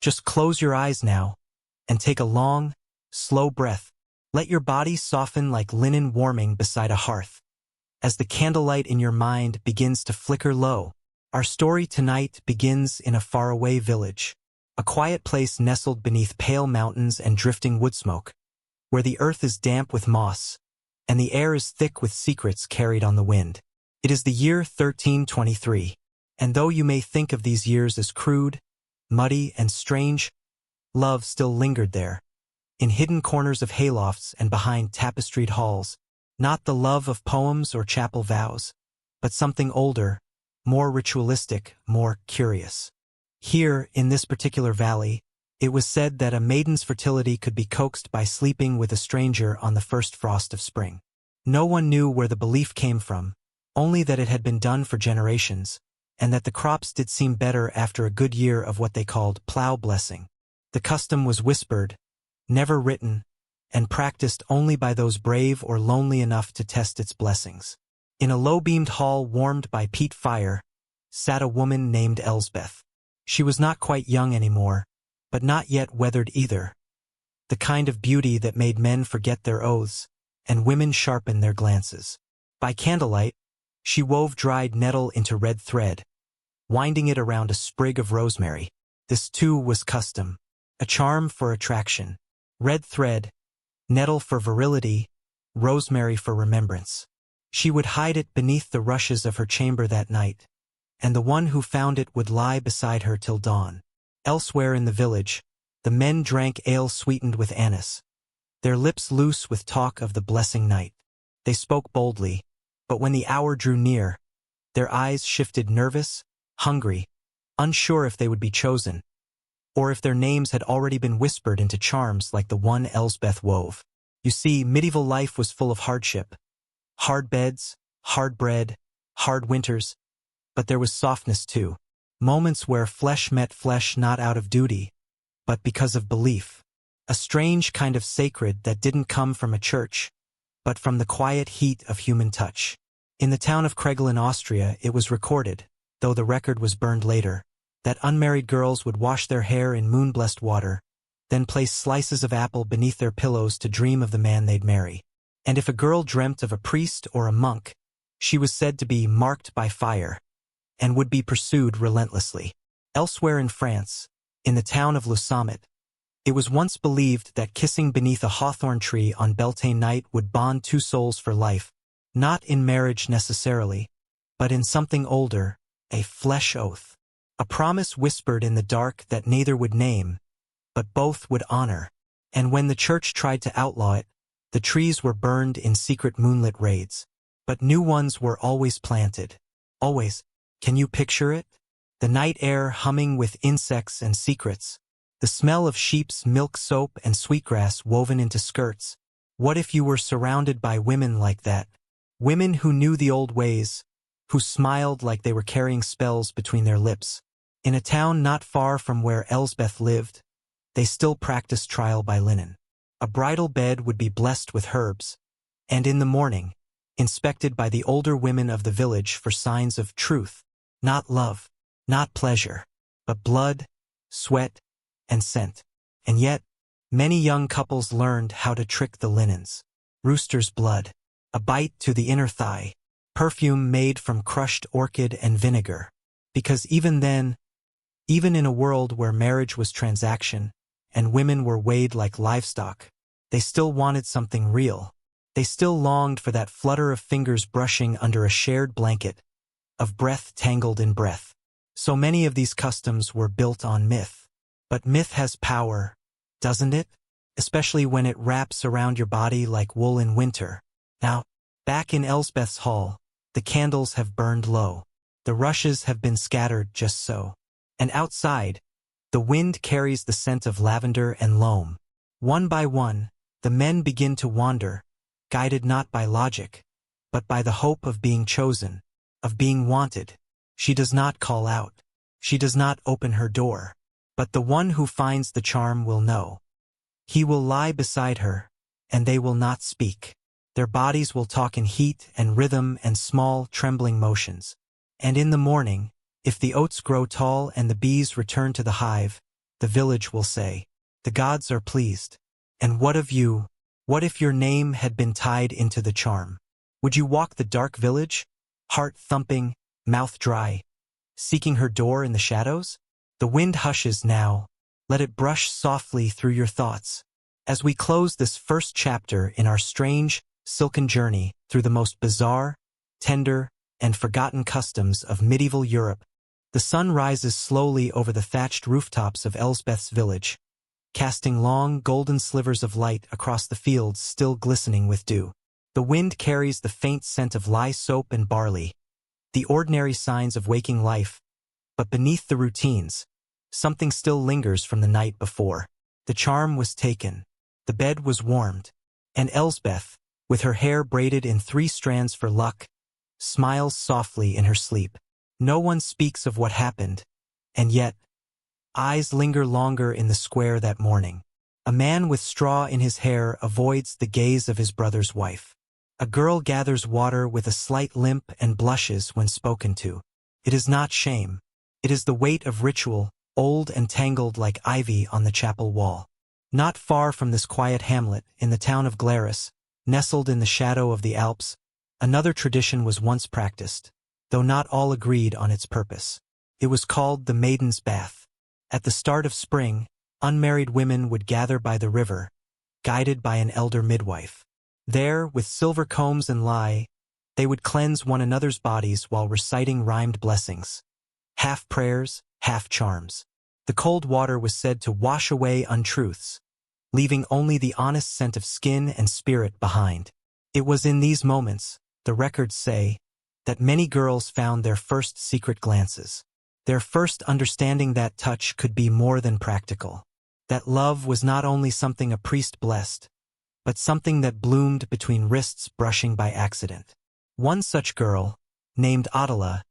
Just close your eyes now and take a long, slow breath. Let your body soften like linen warming beside a hearth. As the candlelight in your mind begins to flicker low, our story tonight begins in a faraway village, a quiet place nestled beneath pale mountains and drifting wood smoke, where the earth is damp with moss, and the air is thick with secrets carried on the wind. It is the year 1323, and though you may think of these years as crude, muddy, and strange, love still lingered there, in hidden corners of haylofts and behind tapestried halls, not the love of poems or chapel vows, but something older, more ritualistic, more curious. Here, in this particular valley, it was said that a maiden's fertility could be coaxed by sleeping with a stranger on the first frost of spring. No one knew where the belief came from, only that it had been done for generations, and that the crops did seem better after a good year of what they called plow blessing. The custom was whispered, never written, and practiced only by those brave or lonely enough to test its blessings. In a low-beamed hall warmed by peat fire, sat a woman named Elsbeth. She was not quite young anymore, but not yet weathered either, the kind of beauty that made men forget their oaths, and women sharpen their glances. By candlelight, she wove dried nettle into red thread, winding it around a sprig of rosemary. This too was custom, a charm for attraction. Red thread, nettle for virility, rosemary for remembrance. She would hide it beneath the rushes of her chamber that night, and the one who found it would lie beside her till dawn. Elsewhere in the village, the men drank ale sweetened with anise, their lips loose with talk of the blessing night. They spoke boldly, but when the hour drew near, their eyes shifted nervous, hungry, unsure if they would be chosen, or if their names had already been whispered into charms like the one Elsbeth wove. You see, medieval life was full of hardship. Hard beds, hard bread, hard winters, but there was softness too. Moments where flesh met flesh not out of duty, but because of belief. A strange kind of sacred that didn't come from a church, but from the quiet heat of human touch. In the town of Kregel in Austria it was recorded, though the record was burned later, that unmarried girls would wash their hair in moon-blessed water, then place slices of apple beneath their pillows to dream of the man they'd marry. And if a girl dreamt of a priest or a monk, she was said to be marked by fire, and would be pursued relentlessly. Elsewhere in France, in the town of Lusamet, it was once believed that kissing beneath a hawthorn tree on Beltane night would bond two souls for life, not in marriage necessarily, but in something older, a flesh oath. A promise whispered in the dark that neither would name, but both would honor. And when the church tried to outlaw it, the trees were burned in secret moonlit raids. But new ones were always planted. Always. Can you picture it? The night air humming with insects and secrets. The smell of sheep's milk soap and sweetgrass woven into skirts. What if you were surrounded by women like that? Women who knew the old ways, who smiled like they were carrying spells between their lips. In a town not far from where Elsbeth lived, they still practiced trial by linen. A bridal bed would be blessed with herbs, and in the morning, inspected by the older women of the village for signs of truth, not love, not pleasure, but blood, sweat, and scent. And yet, many young couples learned how to trick the linens. Rooster's blood, a bite to the inner thigh, perfume made from crushed orchid and vinegar. Because even then, even in a world where marriage was transaction and women were weighed like livestock, they still wanted something real. They still longed for that flutter of fingers brushing under a shared blanket, of breath tangled in breath. So many of these customs were built on myth. But myth has power, doesn't it? Especially when it wraps around your body like wool in winter. Now, back in Elsbeth's hall, the candles have burned low. The rushes have been scattered just so. And outside, the wind carries the scent of lavender and loam. One by one, the men begin to wander, guided not by logic, but by the hope of being chosen, of being wanted. She does not call out. She does not open her door. But the one who finds the charm will know. He will lie beside her, and they will not speak. Their bodies will talk in heat and rhythm and small, trembling motions. And in the morning, if the oats grow tall and the bees return to the hive, the village will say. The gods are pleased. And what of you? What if your name had been tied into the charm? Would you walk the dark village, heart thumping, mouth dry, seeking her door in the shadows? The wind hushes now. Let it brush softly through your thoughts. As we close this first chapter in our strange, silken journey through the most bizarre, tender, and forgotten customs of medieval Europe, the sun rises slowly over the thatched rooftops of Elsbeth's village, casting long, golden slivers of light across the fields still glistening with dew. The wind carries the faint scent of lye soap and barley, the ordinary signs of waking life, but beneath the routines, something still lingers from the night before. The charm was taken, the bed was warmed, and Elsbeth, with her hair braided in 3 strands for luck, smiles softly in her sleep. No one speaks of what happened, and yet, eyes linger longer in the square that morning. A man with straw in his hair avoids the gaze of his brother's wife. A girl gathers water with a slight limp and blushes when spoken to. It is not shame. It is the weight of ritual, old and tangled like ivy on the chapel wall. Not far from this quiet hamlet, in the town of Glarus, nestled in the shadow of the Alps, another tradition was once practiced, though not all agreed on its purpose. It was called the Maiden's Bath. At the start of spring, unmarried women would gather by the river, guided by an elder midwife. There, with silver combs and lye, they would cleanse one another's bodies while reciting rhymed blessings. Half prayers, half charms. The cold water was said to wash away untruths, leaving only the honest scent of skin and spirit behind. It was in these moments, the records say, that many girls found their first secret glances, their first understanding that touch could be more than practical, that love was not only something a priest blessed, but something that bloomed between wrists brushing by accident. One such girl, named Adela,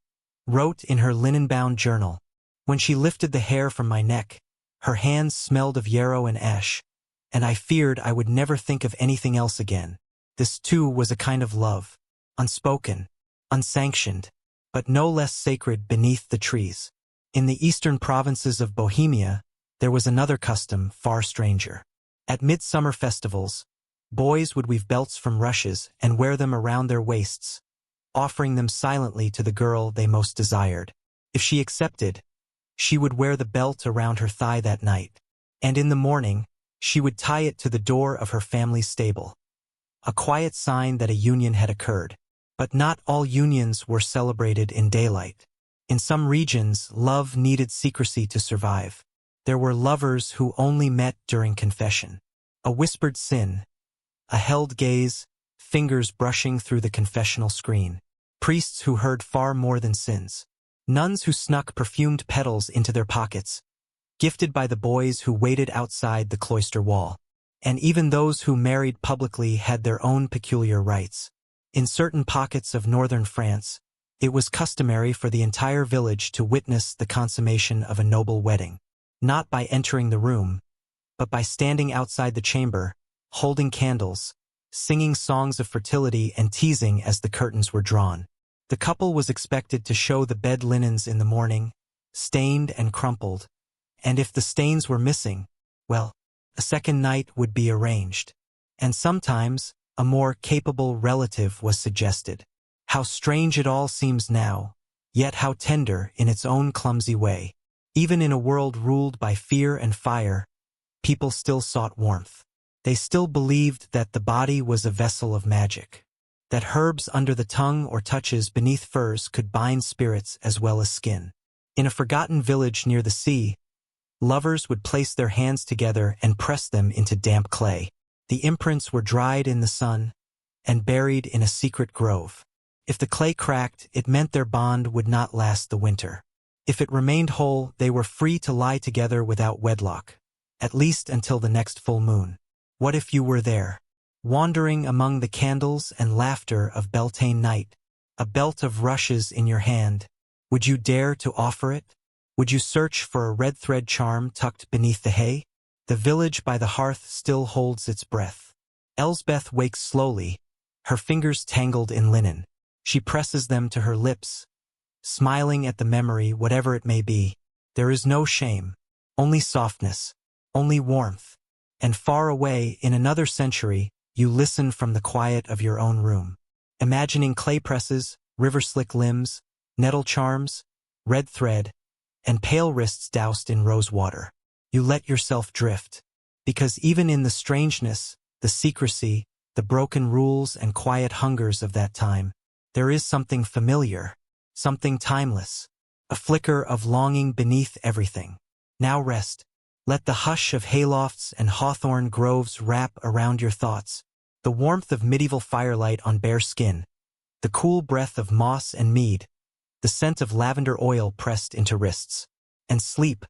wrote in her linen-bound journal, "When she lifted the hair from my neck, her hands smelled of yarrow and ash, and I feared I would never think of anything else again." This too was a kind of love, unspoken, unsanctioned, but no less sacred beneath the trees. In the eastern provinces of Bohemia, there was another custom far stranger. At midsummer festivals, boys would weave belts from rushes and wear them around their waists, offering them silently to the girl they most desired. If she accepted, she would wear the belt around her thigh that night, and in the morning, she would tie it to the door of her family's stable, a quiet sign that a union had occurred. But not all unions were celebrated in daylight. In some regions, love needed secrecy to survive. There were lovers who only met during confession. A whispered sin, a held gaze, fingers brushing through the confessional screen. Priests who heard far more than sins. Nuns who snuck perfumed petals into their pockets, gifted by the boys who waited outside the cloister wall. And even those who married publicly had their own peculiar rites. In certain pockets of northern France, it was customary for the entire village to witness the consummation of a noble wedding, not by entering the room, but by standing outside the chamber, holding candles, singing songs of fertility and teasing as the curtains were drawn. The couple was expected to show the bed linens in the morning, stained and crumpled, and if the stains were missing, well, a second night would be arranged. And sometimes, a more capable relative was suggested. How strange it all seems now, yet how tender in its own clumsy way. Even in a world ruled by fear and fire, people still sought warmth. They still believed that the body was a vessel of magic, that herbs under the tongue or touches beneath furs could bind spirits as well as skin. In a forgotten village near the sea, lovers would place their hands together and press them into damp clay. The imprints were dried in the sun and buried in a secret grove. If the clay cracked, it meant their bond would not last the winter. If it remained whole, they were free to lie together without wedlock, at least until the next full moon. What if you were there, wandering among the candles and laughter of Beltane night, a belt of rushes in your hand? Would you dare to offer it? Would you search for a red thread charm tucked beneath the hay? The village by the hearth still holds its breath. Elsbeth wakes slowly, her fingers tangled in linen. She presses them to her lips, smiling at the memory, whatever it may be. There is no shame, only softness, only warmth. And far away, in another century, you listen from the quiet of your own room, imagining clay presses, river-slick limbs, nettle charms, red thread, and pale wrists doused in rose water. You let yourself drift, because even in the strangeness, the secrecy, the broken rules and quiet hungers of that time, there is something familiar, something timeless, a flicker of longing beneath everything. Now rest. Let the hush of haylofts and hawthorn groves wrap around your thoughts, the warmth of medieval firelight on bare skin, the cool breath of moss and mead, the scent of lavender oil pressed into wrists. And sleep,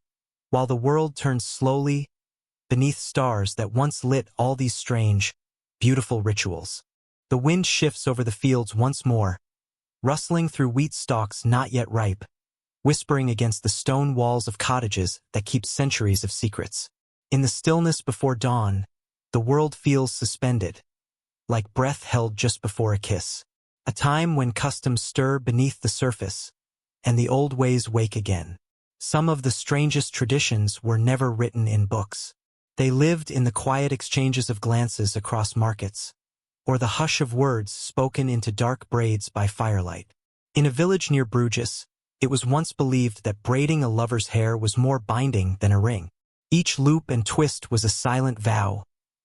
while the world turns slowly beneath stars that once lit all these strange, beautiful rituals. The wind shifts over the fields once more, rustling through wheat stalks not yet ripe, whispering against the stone walls of cottages that keep centuries of secrets. In the stillness before dawn, the world feels suspended, like breath held just before a kiss, a time when customs stir beneath the surface, and the old ways wake again. Some of the strangest traditions were never written in books. They lived in the quiet exchanges of glances across markets, or the hush of words spoken into dark braids by firelight. In a village near Bruges, it was once believed that braiding a lover's hair was more binding than a ring. Each loop and twist was a silent vow,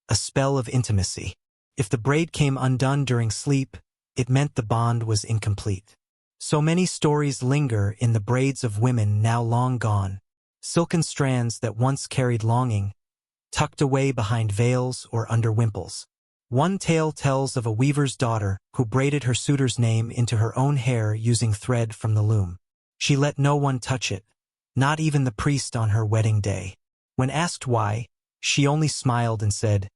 a spell of intimacy. If the braid came undone during sleep, it meant the bond was incomplete. So many stories linger in the braids of women now long gone, silken strands that once carried longing, tucked away behind veils or under wimples. One tale tells of a weaver's daughter who braided her suitor's name into her own hair using thread from the loom. She let no one touch it, not even the priest on her wedding day. When asked why, she only smiled and said,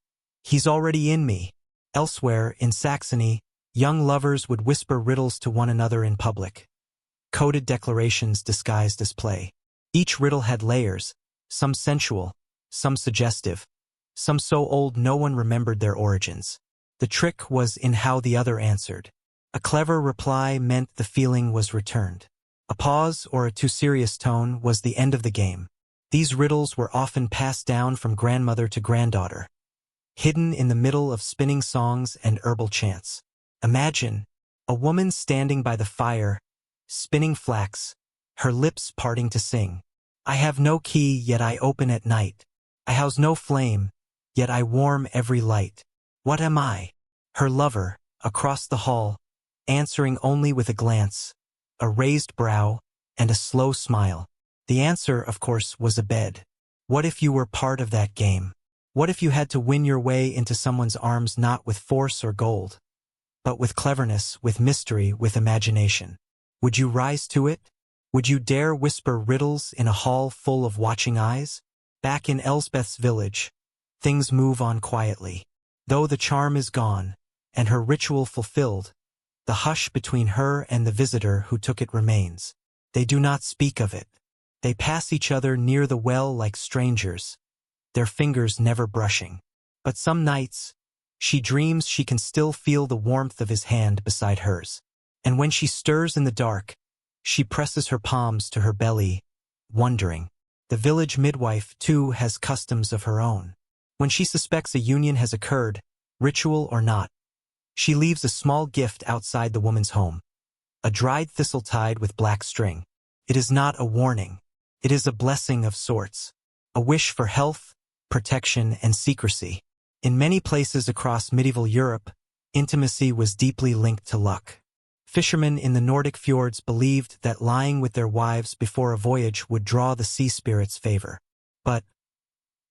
"He's already in me." Elsewhere, in Saxony, young lovers would whisper riddles to one another in public, coded declarations disguised as play. Each riddle had layers, some sensual, some suggestive, some so old no one remembered their origins. The trick was in how the other answered. A clever reply meant the feeling was returned. A pause or a too serious tone was the end of the game. These riddles were often passed down from grandmother to granddaughter, hidden in the middle of spinning songs and herbal chants. Imagine a woman standing by the fire, spinning flax, her lips parting to sing. I have no key, yet I open at night. I house no flame, yet I warm every light. What am I? Her lover, across the hall, answering only with a glance, a raised brow, and a slow smile. The answer, of course, was a bed. What if you were part of that game? What if you had to win your way into someone's arms not with force or gold, but with cleverness, with mystery, with imagination? Would you rise to it? Would you dare whisper riddles in a hall full of watching eyes? Back in Elsbeth's village, things move on quietly. Though the charm is gone, and her ritual fulfilled, the hush between her and the visitor who took it remains. They do not speak of it. They pass each other near the well like strangers, their fingers never brushing. But some nights, she dreams she can still feel the warmth of his hand beside hers. And when she stirs in the dark, she presses her palms to her belly, wondering. The village midwife, too, has customs of her own. When she suspects a union has occurred, ritual or not, she leaves a small gift outside the woman's home. A dried thistle tied with black string. It is not a warning. It is a blessing of sorts. A wish for health, protection, and secrecy. In many places across medieval Europe, intimacy was deeply linked to luck. Fishermen in the Nordic fjords believed that lying with their wives before a voyage would draw the sea spirit's favor. But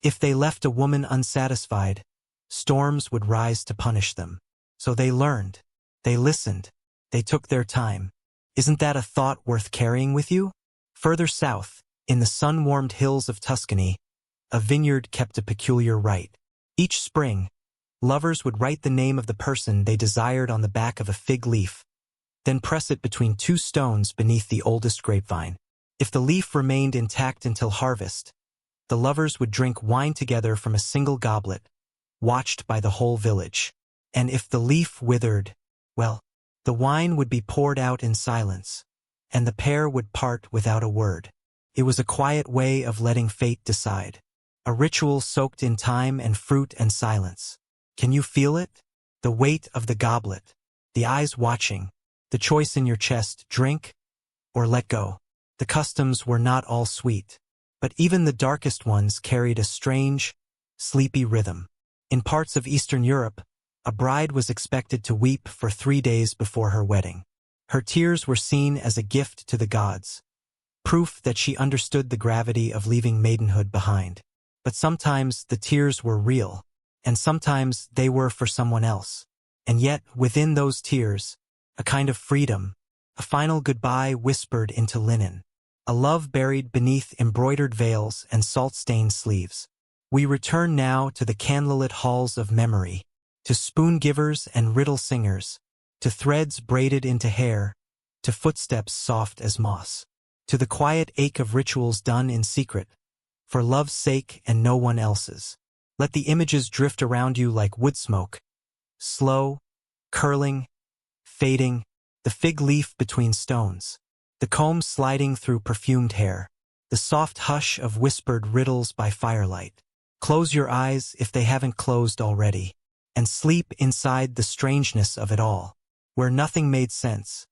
if they left a woman unsatisfied, storms would rise to punish them. So they learned. They listened. They took their time. Isn't that a thought worth carrying with you? Further south, in the sun-warmed hills of Tuscany, a vineyard kept a peculiar rite. Each spring, lovers would write the name of the person they desired on the back of a fig leaf, then press it between two stones beneath the oldest grapevine. If the leaf remained intact until harvest, the lovers would drink wine together from a single goblet, watched by the whole village. And if the leaf withered, well, the wine would be poured out in silence, and the pair would part without a word. It was a quiet way of letting fate decide. A ritual soaked in time and fruit and silence. Can you feel it? The weight of the goblet, the eyes watching, the choice in your chest, drink or let go. The customs were not all sweet, but even the darkest ones carried a strange, sleepy rhythm. In parts of Eastern Europe, a bride was expected to weep for 3 days before her wedding. Her tears were seen as a gift to the gods, proof that she understood the gravity of leaving maidenhood behind. But sometimes the tears were real, and sometimes they were for someone else. And yet, within those tears, a kind of freedom, a final goodbye whispered into linen, a love buried beneath embroidered veils and salt-stained sleeves. We return now to the candlelit halls of memory, to spoon-givers and riddle-singers, to threads braided into hair, to footsteps soft as moss, to the quiet ache of rituals done in secret, for love's sake and no one else's. Let the images drift around you like wood smoke, slow, curling, fading, the fig leaf between stones, the comb sliding through perfumed hair, the soft hush of whispered riddles by firelight. Close your eyes if they haven't closed already, and sleep inside the strangeness of it all, where nothing made sense,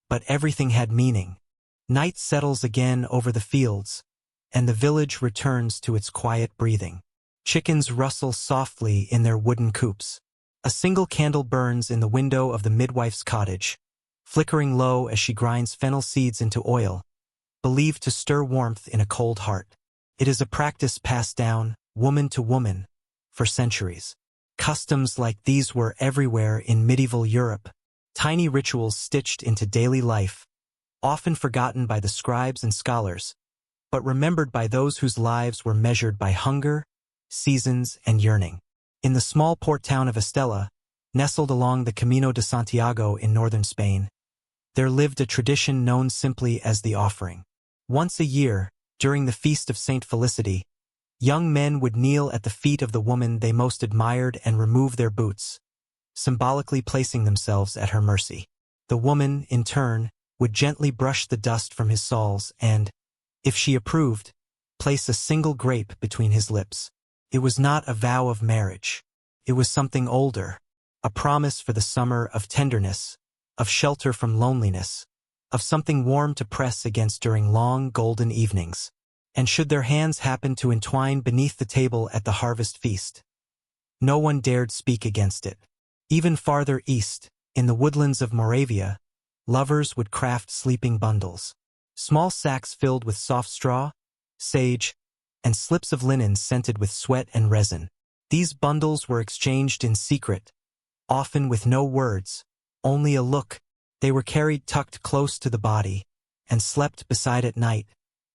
but everything had meaning. Night settles again over the fields, and the village returns to its quiet breathing. Chickens rustle softly in their wooden coops. A single candle burns in the window of the midwife's cottage, flickering low as she grinds fennel seeds into oil, believed to stir warmth in a cold heart. It is a practice passed down, woman to woman, for centuries. Customs like these were everywhere in medieval Europe, tiny rituals stitched into daily life, often forgotten by the scribes and scholars, but remembered by those whose lives were measured by hunger, seasons, and yearning. In the small port town of Estella, nestled along the Camino de Santiago in northern Spain, there lived a tradition known simply as the offering. Once a year, during the feast of Saint Felicity, young men would kneel at the feet of the woman they most admired and remove their boots, symbolically placing themselves at her mercy. The woman, in turn, would gently brush the dust from his soles and, if she approved, place a single grape between his lips. It was not a vow of marriage. It was something older, a promise for the summer of tenderness, of shelter from loneliness, of something warm to press against during long golden evenings. And should their hands happen to entwine beneath the table at the harvest feast, no one dared speak against it. Even farther east, in the woodlands of Moravia, lovers would craft sleeping bundles, small sacks filled with soft straw, sage, and slips of linen scented with sweat and resin. These bundles were exchanged in secret, often with no words, only a look. They were carried tucked close to the body, and slept beside at night,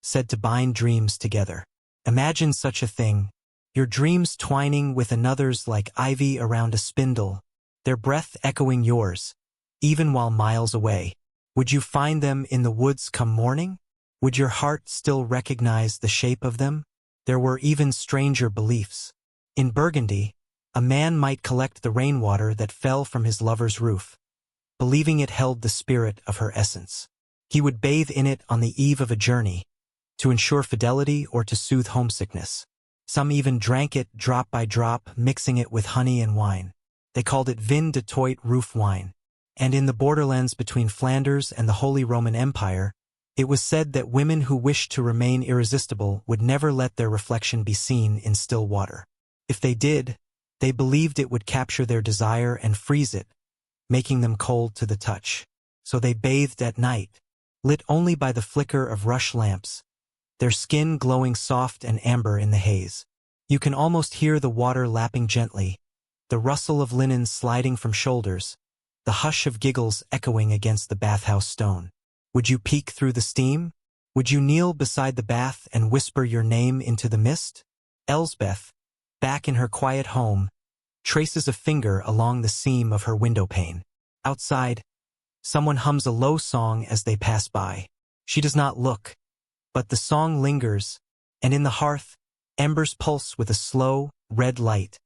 said to bind dreams together. Imagine such a thing, your dreams twining with another's like ivy around a spindle, their breath echoing yours, even while miles away. Would you find them in the woods come morning? Would your heart still recognize the shape of them? There were even stranger beliefs. In Burgundy, a man might collect the rainwater that fell from his lover's roof, believing it held the spirit of her essence. He would bathe in it on the eve of a journey, to ensure fidelity or to soothe homesickness. Some even drank it drop by drop, mixing it with honey and wine. They called it vin de toit roof wine. And in the borderlands between Flanders and the Holy Roman Empire, it was said that women who wished to remain irresistible would never let their reflection be seen in still water. If they did, they believed it would capture their desire and freeze it, making them cold to the touch. So they bathed at night, lit only by the flicker of rush lamps, their skin glowing soft and amber in the haze. You can almost hear the water lapping gently, the rustle of linen sliding from shoulders, the hush of giggles echoing against the bathhouse stone. Would you peek through the steam? Would you kneel beside the bath and whisper your name into the mist? Elsbeth, back in her quiet home, traces a finger along the seam of her window pane. Outside, someone hums a low song as they pass by. She does not look, but the song lingers, and in the hearth, embers pulse with a slow, red light,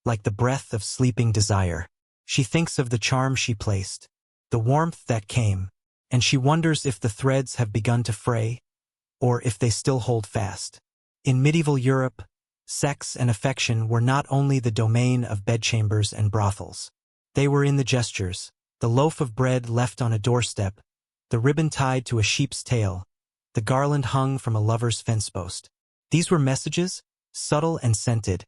like the breath of sleeping desire. She thinks of the charm she placed, the warmth that came, and she wonders if the threads have begun to fray, or if they still hold fast. In medieval Europe, sex and affection were not only the domain of bedchambers and brothels. They were in the gestures, the loaf of bread left on a doorstep, the ribbon tied to a sheep's tail, the garland hung from a lover's fence post. These were messages, subtle and scented,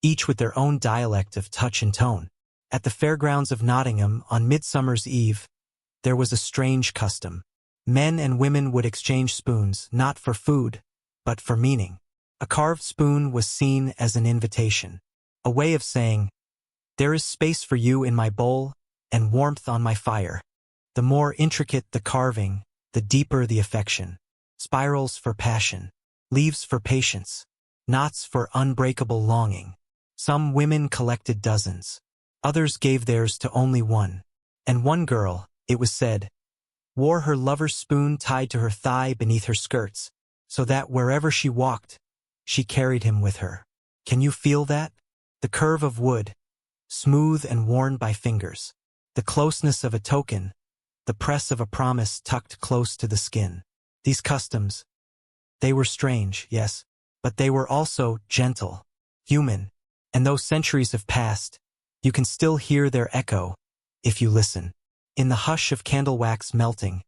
each with their own dialect of touch and tone. At the fairgrounds of Nottingham on Midsummer's Eve, there was a strange custom. Men and women would exchange spoons, not for food, but for meaning. A carved spoon was seen as an invitation, a way of saying, "There is space for you in my bowl and warmth on my fire." The more intricate the carving, the deeper the affection. Spirals for passion, leaves for patience, knots for unbreakable longing. Some women collected dozens. Others gave theirs to only one. And one girl, it was said, wore her lover's spoon tied to her thigh beneath her skirts, so that wherever she walked, she carried him with her. Can you feel that? The curve of wood, smooth and worn by fingers. The closeness of a token, the press of a promise tucked close to the skin. These customs, they were strange, yes, but they were also gentle, human, and though centuries have passed, you can still hear their echo, if you listen. In the hush of candle wax melting,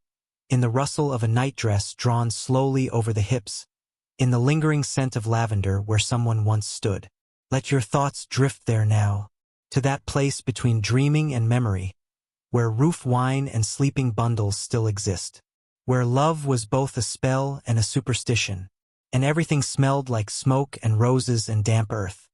in the rustle of a nightdress drawn slowly over the hips, in the lingering scent of lavender where someone once stood. Let your thoughts drift there now, to that place between dreaming and memory, where roof wine and sleeping bundles still exist, where love was both a spell and a superstition, and everything smelled like smoke and roses and damp earth.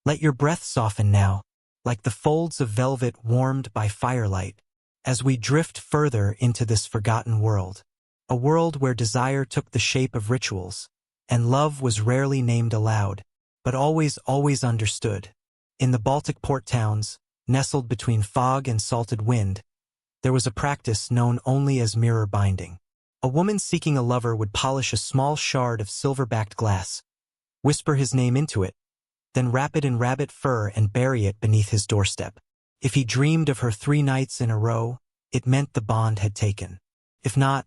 Let your breath soften now, like the folds of velvet warmed by firelight, as we drift further into this forgotten world, a world where desire took the shape of rituals, and love was rarely named aloud, but always understood. In the Baltic port towns, nestled between fog and salted wind, there was a practice known only as mirror binding. A woman seeking a lover would polish a small shard of silver-backed glass, whisper his name into it, then wrap it in rabbit fur and bury it beneath his doorstep. If he dreamed of her 3 nights in a row, it meant the bond had taken. If not,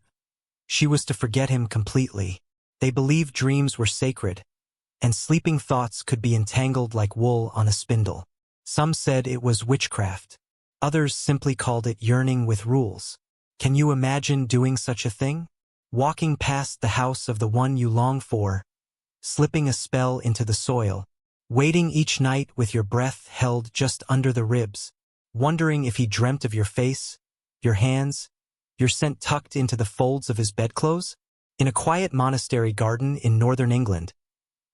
she was to forget him completely. They believed dreams were sacred, and sleeping thoughts could be entangled like wool on a spindle. Some said it was witchcraft. Others simply called it yearning with rules. Can you imagine doing such a thing? Walking past the house of the one you long for, slipping a spell into the soil, waiting each night with your breath held just under the ribs, wondering if he dreamt of your face, your hands, your scent tucked into the folds of his bedclothes? In a quiet monastery garden in northern England,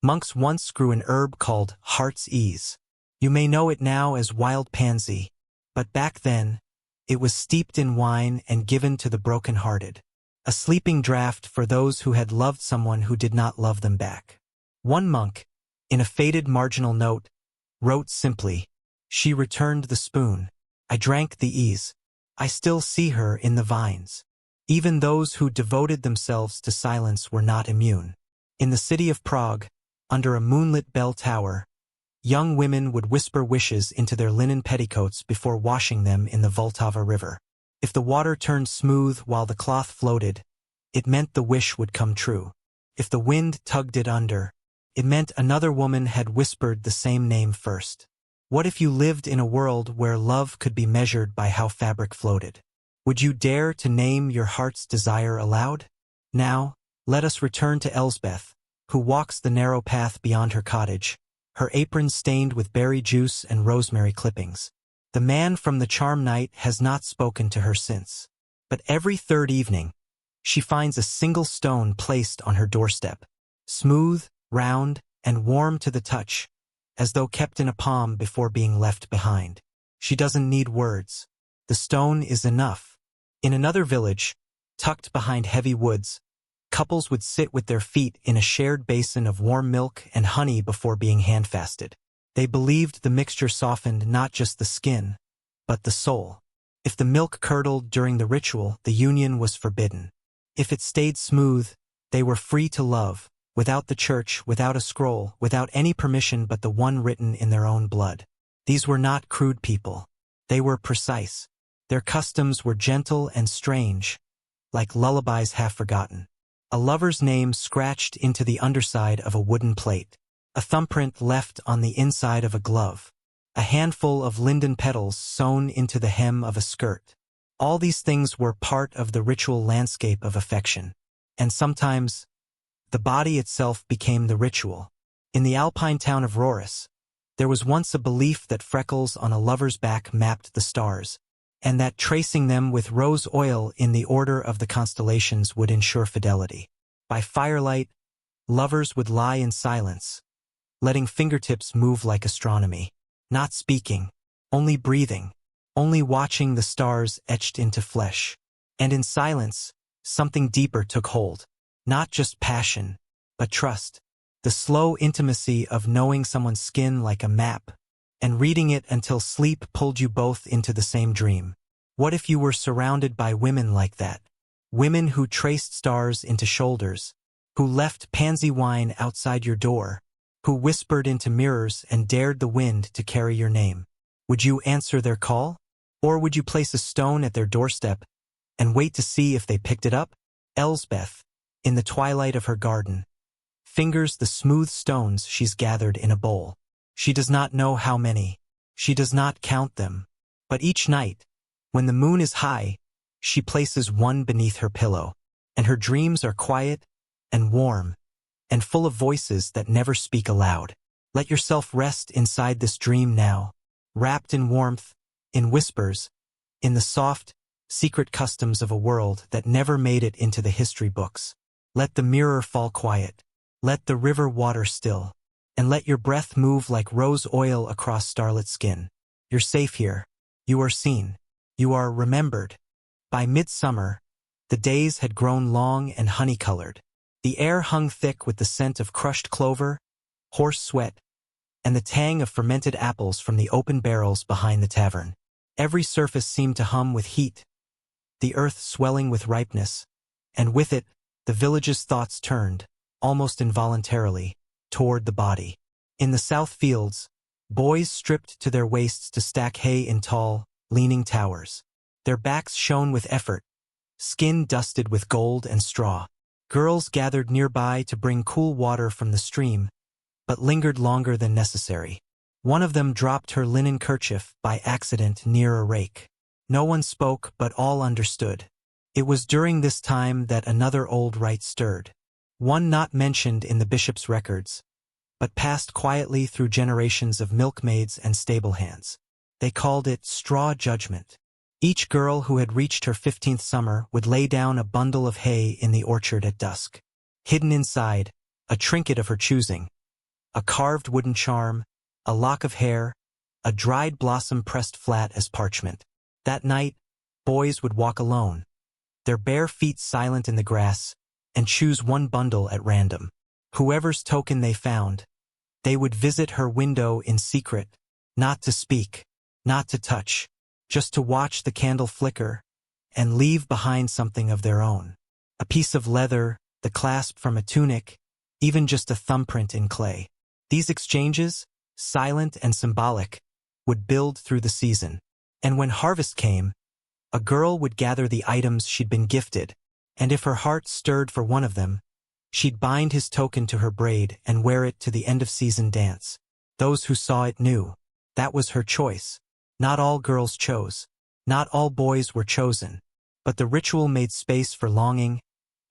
monks once grew an herb called heart's ease. You may know it now as wild pansy, but back then, it was steeped in wine and given to the broken-hearted, a sleeping draught for those who had loved someone who did not love them back. One monk, in a faded marginal note, wrote simply, "She returned the spoon. I drank the ease. I still see her in the vines." Even those who devoted themselves to silence were not immune. In the city of Prague, under a moonlit bell tower, young women would whisper wishes into their linen petticoats before washing them in the Vltava River. If the water turned smooth while the cloth floated, it meant the wish would come true. If the wind tugged it under, it meant another woman had whispered the same name first. What if you lived in a world where love could be measured by how fabric floated? Would you dare to name your heart's desire aloud? Now, let us return to Elsbeth, who walks the narrow path beyond her cottage, her apron stained with berry juice and rosemary clippings. The man from the charm night has not spoken to her since. But every third evening, she finds a single stone placed on her doorstep, smooth, round, and warm to the touch, as though kept in a palm before being left behind. She doesn't need words. The stone is enough. In another village, tucked behind heavy woods, couples would sit with their feet in a shared basin of warm milk and honey before being handfasted. They believed the mixture softened not just the skin, but the soul. If the milk curdled during the ritual, the union was forbidden. If it stayed smooth, they were free to love, without the church, without a scroll, without any permission but the one written in their own blood. These were not crude people. They were precise. Their customs were gentle and strange, like lullabies half forgotten. A lover's name scratched into the underside of a wooden plate. A thumbprint left on the inside of a glove. A handful of linden petals sewn into the hem of a skirt. All these things were part of the ritual landscape of affection. And sometimes, the body itself became the ritual. In the alpine town of Rorus, there was once a belief that freckles on a lover's back mapped the stars, and that tracing them with rose oil in the order of the constellations would ensure fidelity. By firelight, lovers would lie in silence, letting fingertips move like astronomy, not speaking, only breathing, only watching the stars etched into flesh. And in silence, something deeper took hold. Not just passion, but trust. The slow intimacy of knowing someone's skin like a map, and reading it until sleep pulled you both into the same dream. What if you were surrounded by women like that? Women who traced stars into shoulders, who left pansy wine outside your door, who whispered into mirrors and dared the wind to carry your name. Would you answer their call? Or would you place a stone at their doorstep and wait to see if they picked it up? Elsbeth, in the twilight of her garden, fingers the smooth stones she's gathered in a bowl. She does not know how many. She does not count them. But each night, when the moon is high, she places one beneath her pillow, and her dreams are quiet and warm and full of voices that never speak aloud. Let yourself rest inside this dream now, wrapped in warmth, in whispers, in the soft, secret customs of a world that never made it into the history books. Let the mirror fall quiet. Let the river water still, and let your breath move like rose oil across starlit skin. You're safe here. You are seen. You are remembered. By midsummer, the days had grown long and honey-colored. The air hung thick with the scent of crushed clover, horse sweat, and the tang of fermented apples from the open barrels behind the tavern. Every surface seemed to hum with heat, the earth swelling with ripeness, and with it, the village's thoughts turned, almost involuntarily, toward the body. In the south fields, boys stripped to their waists to stack hay in tall, leaning towers. Their backs shone with effort, skin dusted with gold and straw. Girls gathered nearby to bring cool water from the stream, but lingered longer than necessary. One of them dropped her linen kerchief by accident near a rake. No one spoke, but all understood. It was during this time that another old rite stirred. One not mentioned in the bishop's records, but passed quietly through generations of milkmaids and stable hands. They called it straw judgment. Each girl who had reached her 15th summer would lay down a bundle of hay in the orchard at dusk. Hidden inside, a trinket of her choosing, a carved wooden charm, a lock of hair, a dried blossom pressed flat as parchment. That night, boys would walk alone, their bare feet silent in the grass, and choose one bundle at random. Whoever's token they found, they would visit her window in secret, not to speak, not to touch, just to watch the candle flicker and leave behind something of their own. A piece of leather, the clasp from a tunic, even just a thumbprint in clay. These exchanges, silent and symbolic, would build through the season. And when harvest came, a girl would gather the items she'd been gifted, and if her heart stirred for one of them, she'd bind his token to her braid and wear it to the end-of-season dance. Those who saw it knew. That was her choice. Not all girls chose. Not all boys were chosen. But the ritual made space for longing,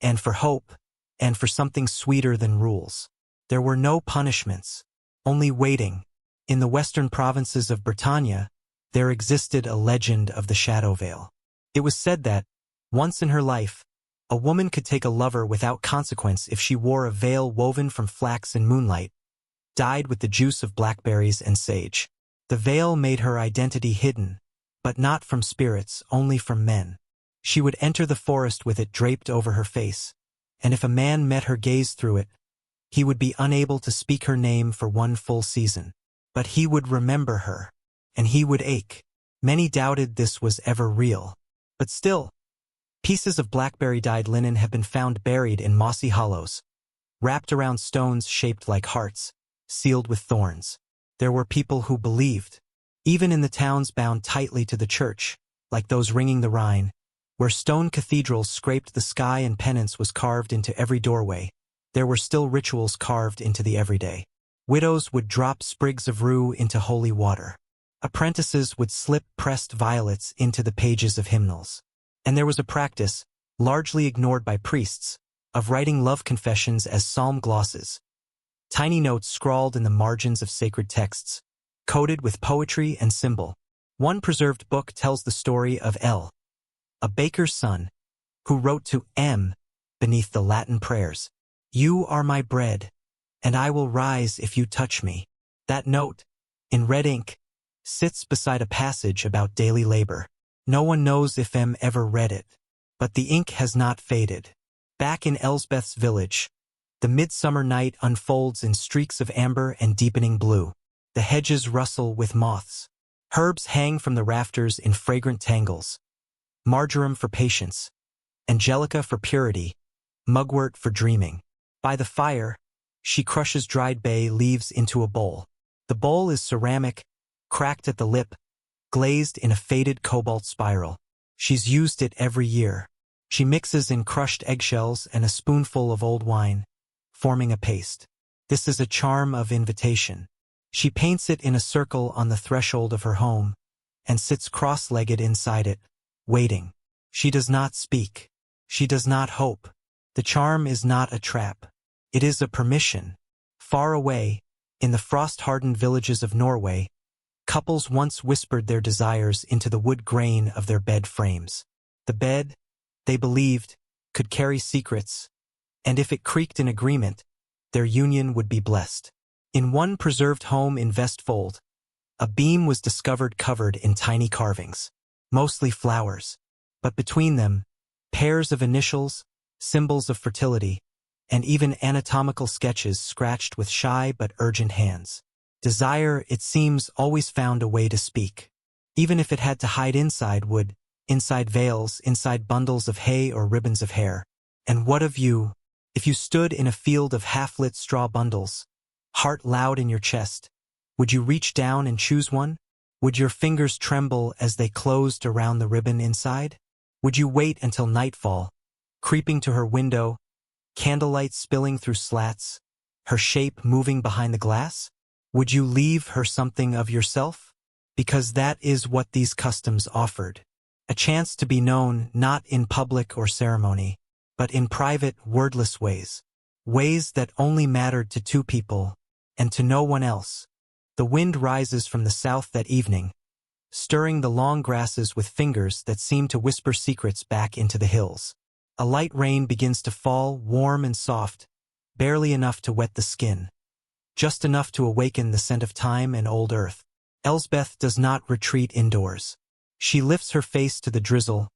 and for hope, and for something sweeter than rules. There were no punishments, only waiting. In the western provinces of Bretagne, there existed a legend of the Shadow Veil. It was said that, once in her life, a woman could take a lover without consequence if she wore a veil woven from flax and moonlight, dyed with the juice of blackberries and sage. The veil made her identity hidden, but not from spirits, only from men. She would enter the forest with it draped over her face, and if a man met her gaze through it, he would be unable to speak her name for one full season. But he would remember her, and he would ache. Many doubted this was ever real. But still, pieces of blackberry-dyed linen have been found buried in mossy hollows, wrapped around stones shaped like hearts, sealed with thorns. There were people who believed, even in the towns bound tightly to the church, like those ringing the Rhine, Where stone cathedrals scraped the sky and penance was carved into every doorway, there were still rituals carved into the everyday. Widows would drop sprigs of rue into holy water. Apprentices would slip pressed violets into the pages of hymnals. And there was a practice, largely ignored by priests, of writing love confessions as psalm glosses. Tiny notes scrawled in the margins of sacred texts, coded with poetry and symbol. One preserved book tells the story of L, a baker's son, who wrote to M beneath the Latin prayers, "You are my bread, and I will rise if you touch me." That note, in red ink, sits beside a passage about daily labor. No one knows if M ever read it, but the ink has not faded. Back in Elsbeth's village, the midsummer night unfolds in streaks of amber and deepening blue. The hedges rustle with moths. Herbs hang from the rafters in fragrant tangles. Marjoram for patience, angelica for purity, mugwort for dreaming. By the fire, she crushes dried bay leaves into a bowl. The bowl is ceramic, cracked at the lip, glazed in a faded cobalt spiral. She's used it every year. She mixes in crushed eggshells and a spoonful of old wine, forming a paste. This is a charm of invitation. She paints it in a circle on the threshold of her home, and sits cross-legged inside it, waiting. She does not speak. She does not hope. The charm is not a trap. It is a permission. Far away, in the frost-hardened villages of Norway, couples once whispered their desires into the wood grain of their bed frames. The bed, they believed, could carry secrets, and if it creaked in agreement, their union would be blessed. In one preserved home in Vestfold, a beam was discovered covered in tiny carvings, mostly flowers, but between them, pairs of initials, symbols of fertility, and even anatomical sketches scratched with shy but urgent hands. Desire, it seems, always found a way to speak. Even if it had to hide inside wood, inside veils, inside bundles of hay or ribbons of hair. And what of you, if you stood in a field of half-lit straw bundles, heart loud in your chest, would you reach down and choose one? Would your fingers tremble as they closed around the ribbon inside? Would you wait until nightfall, creeping to her window, candlelight spilling through slats, her shape moving behind the glass? Would you leave her something of yourself? Because that is what these customs offered. A chance to be known not in public or ceremony, but in private, wordless ways. Ways that only mattered to two people, and to no one else. The wind rises from the south that evening, stirring the long grasses with fingers that seem to whisper secrets back into the hills. A light rain begins to fall, warm and soft, barely enough to wet the skin, just enough to awaken the scent of time and old earth. Elsbeth does not retreat indoors. She lifts her face to the drizzle,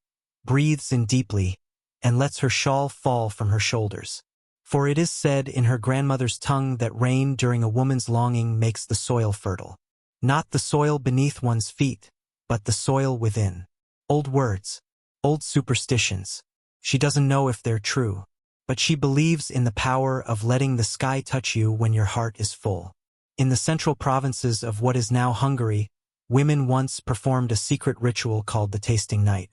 breathes in deeply, and lets her shawl fall from her shoulders. For it is said in her grandmother's tongue that rain during a woman's longing makes the soil fertile. Not the soil beneath one's feet, but the soil within. Old words, old superstitions. She doesn't know if they're true, but she believes in the power of letting the sky touch you when your heart is full. In the central provinces of what is now Hungary, women once performed a secret ritual called the tasting night.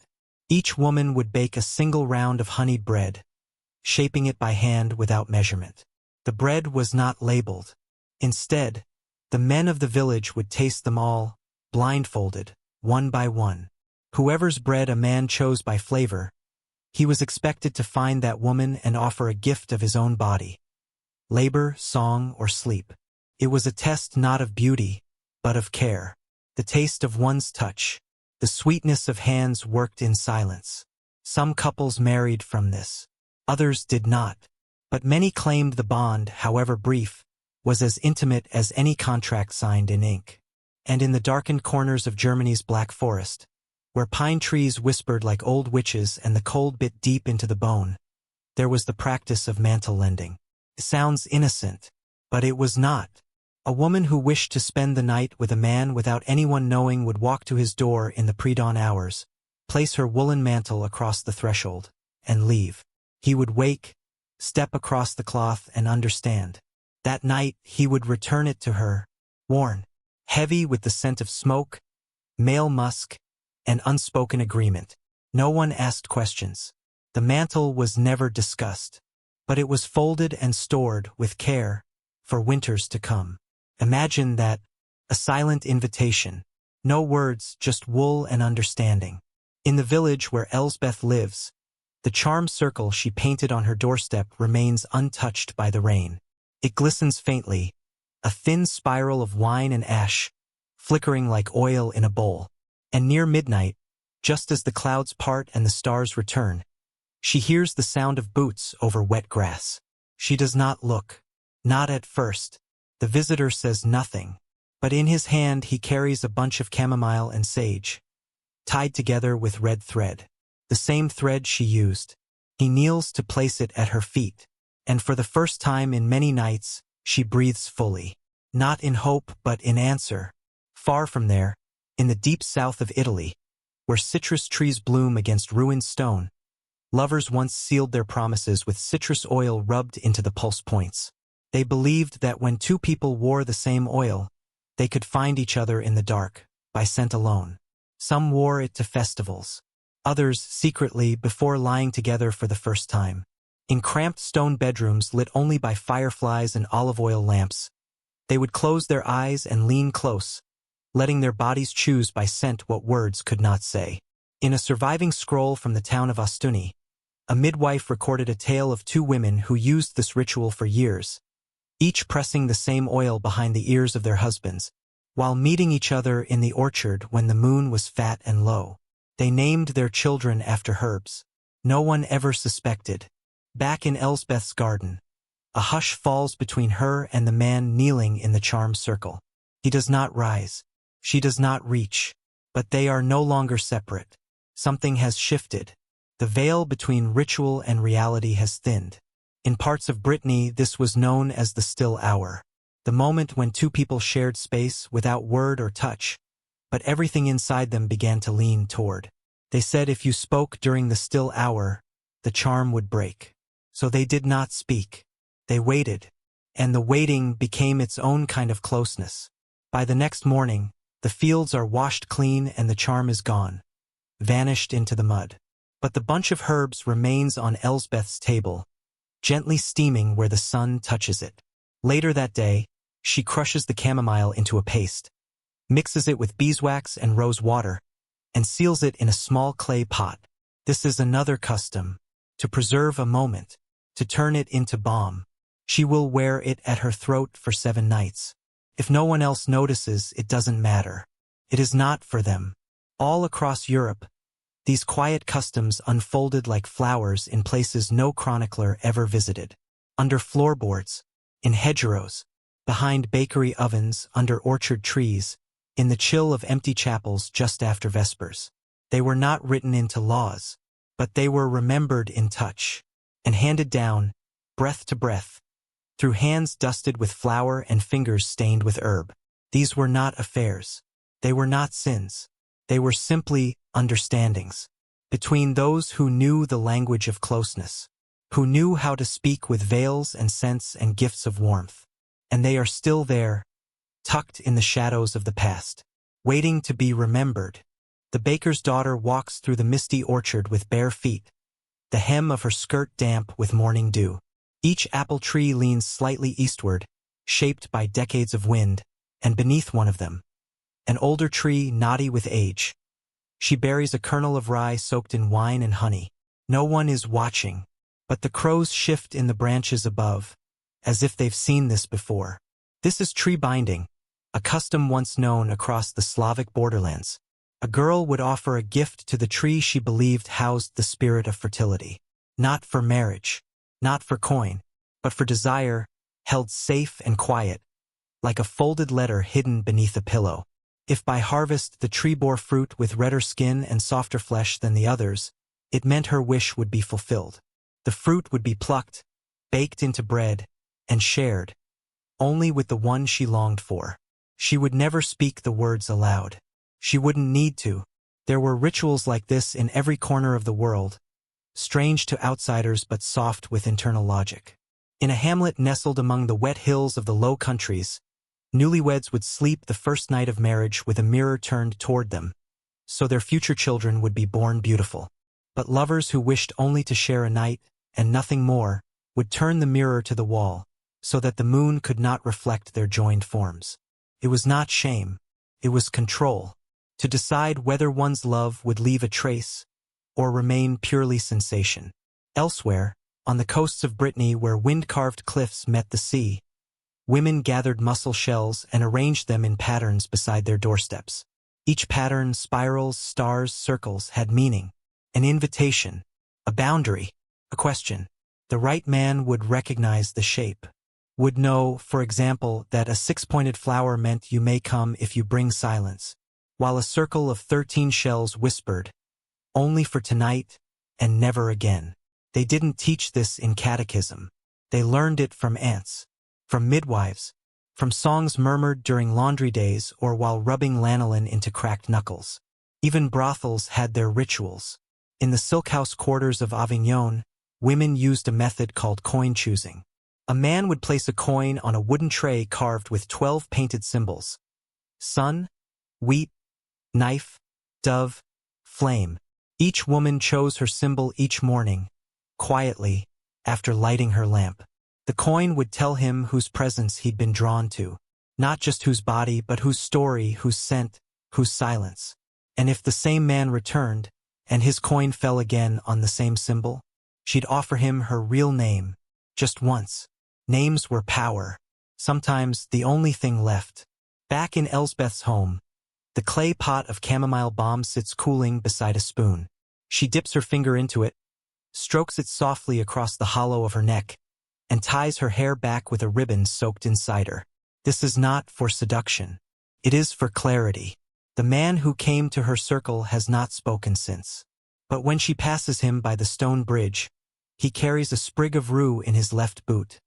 Each woman would bake a single round of honeyed bread, shaping it by hand without measurement. The bread was not labeled. Instead, the men of the village would taste them all, blindfolded, one by one. Whoever's bread a man chose by flavor, he was expected to find that woman and offer a gift of his own body. Labor, song, or sleep. It was a test not of beauty, but of care. The taste of one's touch. The sweetness of hands worked in silence. Some couples married from this. Others did not. But many claimed the bond, however brief, was as intimate as any contract signed in ink. And in the darkened corners of Germany's Black Forest, where pine trees whispered like old witches and the cold bit deep into the bone, there was the practice of mantle lending. It sounds innocent, but it was not. A woman who wished to spend the night with a man without anyone knowing would walk to his door in the pre-dawn hours, place her woolen mantle across the threshold, and leave. He would wake, step across the cloth and understand. That night he would return it to her, worn, heavy with the scent of smoke, male musk, and unspoken agreement. No one asked questions. The mantle was never discussed, but it was folded and stored with care for winters to come. Imagine that, a silent invitation. No words, just wool and understanding. In the village where Elsbeth lives, the charm circle she painted on her doorstep remains untouched by the rain. It glistens faintly, a thin spiral of wine and ash, flickering like oil in a bowl. And near midnight, just as the clouds part and the stars return, she hears the sound of boots over wet grass. She does not look. Not at first. The visitor says nothing, but in his hand he carries a bunch of chamomile and sage, tied together with red thread. The same thread she used. He kneels to place it at her feet, and for the first time in many nights, she breathes fully. Not in hope, but in answer. Far from there, in the deep south of Italy, where citrus trees bloom against ruined stone, lovers once sealed their promises with citrus oil rubbed into the pulse points. They believed that when two people wore the same oil, they could find each other in the dark, by scent alone. Some wore it to festivals. Others secretly before lying together for the first time. In cramped stone bedrooms lit only by fireflies and olive oil lamps, they would close their eyes and lean close, letting their bodies choose by scent what words could not say. In a surviving scroll from the town of Ostuni, a midwife recorded a tale of two women who used this ritual for years, each pressing the same oil behind the ears of their husbands, while meeting each other in the orchard when the moon was fat and low. They named their children after herbs. No one ever suspected. Back in Elsbeth's garden, a hush falls between her and the man kneeling in the charm circle. He does not rise. She does not reach. But they are no longer separate. Something has shifted. The veil between ritual and reality has thinned. In parts of Brittany, this was known as the still hour. The moment when two people shared space without word or touch, but everything inside them began to lean toward. They said if you spoke during the still hour, the charm would break. So they did not speak. They waited, and the waiting became its own kind of closeness. By the next morning, the fields are washed clean and the charm is gone, vanished into the mud. But the bunch of herbs remains on Elsbeth's table, gently steaming where the sun touches it. Later that day, she crushes the chamomile into a paste, mixes it with beeswax and rose water, and seals it in a small clay pot. This is another custom, to preserve a moment, to turn it into balm. She will wear it at her throat for 7 nights. If no one else notices, it doesn't matter. It is not for them. All across Europe, these quiet customs unfolded like flowers in places no chronicler ever visited. Under floorboards, in hedgerows, behind bakery ovens, under orchard trees, in the chill of empty chapels just after Vespers. They were not written into laws, but they were remembered in touch, and handed down, breath to breath, through hands dusted with flour and fingers stained with herb. These were not affairs. They were not sins. They were simply understandings between those who knew the language of closeness, who knew how to speak with veils and scents and gifts of warmth. And they are still there, tucked in the shadows of the past, waiting to be remembered. The baker's daughter walks through the misty orchard with bare feet, the hem of her skirt damp with morning dew. Each apple tree leans slightly eastward, shaped by decades of wind, and beneath one of them, an older tree knotty with age. She buries a kernel of rye soaked in wine and honey. No one is watching, but the crows shift in the branches above, as if they've seen this before. This is tree binding, a custom once known across the Slavic borderlands. A girl would offer a gift to the tree she believed housed the spirit of fertility. Not for marriage, not for coin, but for desire, held safe and quiet, like a folded letter hidden beneath a pillow. If by harvest the tree bore fruit with redder skin and softer flesh than the others, it meant her wish would be fulfilled. The fruit would be plucked, baked into bread, and shared, only with the one she longed for. She would never speak the words aloud. She wouldn't need to. There were rituals like this in every corner of the world, strange to outsiders but soft with internal logic. In a hamlet nestled among the wet hills of the Low Countries, newlyweds would sleep the first night of marriage with a mirror turned toward them, so their future children would be born beautiful. But lovers who wished only to share a night, and nothing more, would turn the mirror to the wall, so that the moon could not reflect their joined forms. It was not shame, it was control, to decide whether one's love would leave a trace, or remain purely sensation. Elsewhere, on the coasts of Brittany where wind-carved cliffs met the sea, women gathered mussel shells and arranged them in patterns beside their doorsteps. Each pattern, spirals, stars, circles, had meaning, an invitation, a boundary, a question. The right man would recognize the shape, would know, for example, that a six-pointed flower meant you may come if you bring silence, while a circle of 13 shells whispered, only for tonight and never again. They didn't teach this in catechism. They learned it from aunts, from midwives, from songs murmured during laundry days or while rubbing lanolin into cracked knuckles. Even brothels had their rituals. In the silkhouse quarters of Avignon, women used a method called coin choosing. A man would place a coin on a wooden tray carved with 12 painted symbols: sun, wheat, knife, dove, flame. Each woman chose her symbol each morning, quietly, after lighting her lamp. The coin would tell him whose presence he'd been drawn to, not just whose body but whose story, whose scent, whose silence. And if the same man returned, and his coin fell again on the same symbol, she'd offer him her real name, just once. Names were power, sometimes the only thing left. Back in Elsbeth's home, the clay pot of chamomile balm sits cooling beside a spoon. She dips her finger into it, strokes it softly across the hollow of her neck, and ties her hair back with a ribbon soaked in cider. This is not for seduction. It is for clarity. The man who came to her circle has not spoken since. But when she passes him by the stone bridge, he carries a sprig of rue in his left boot,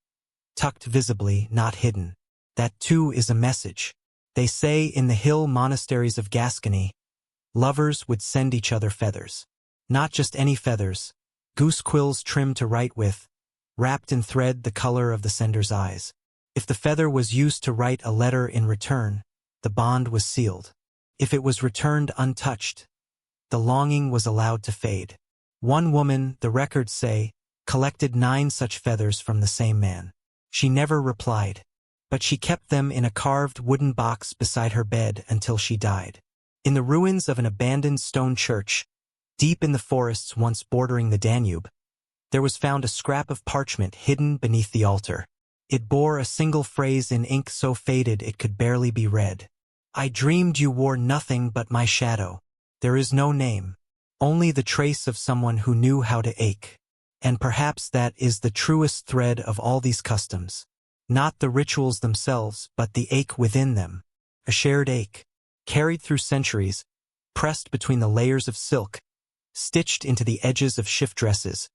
tucked visibly, not hidden. That too is a message. They say in the hill monasteries of Gascony, lovers would send each other feathers. Not just any feathers, goose quills trimmed to write with, wrapped in thread the color of the sender's eyes. If the feather was used to write a letter in return, the bond was sealed. If it was returned untouched, the longing was allowed to fade. One woman, the records say, collected 9 such feathers from the same man. She never replied, but she kept them in a carved wooden box beside her bed until she died. In the ruins of an abandoned stone church, deep in the forests once bordering the Danube, there was found a scrap of parchment hidden beneath the altar. It bore a single phrase in ink so faded it could barely be read. I dreamed you wore nothing but my shadow. There is no name, only the trace of someone who knew how to ache. And perhaps that is the truest thread of all these customs. Not the rituals themselves, but the ache within them. A shared ache, carried through centuries, pressed between the layers of silk, stitched into the edges of shift dresses,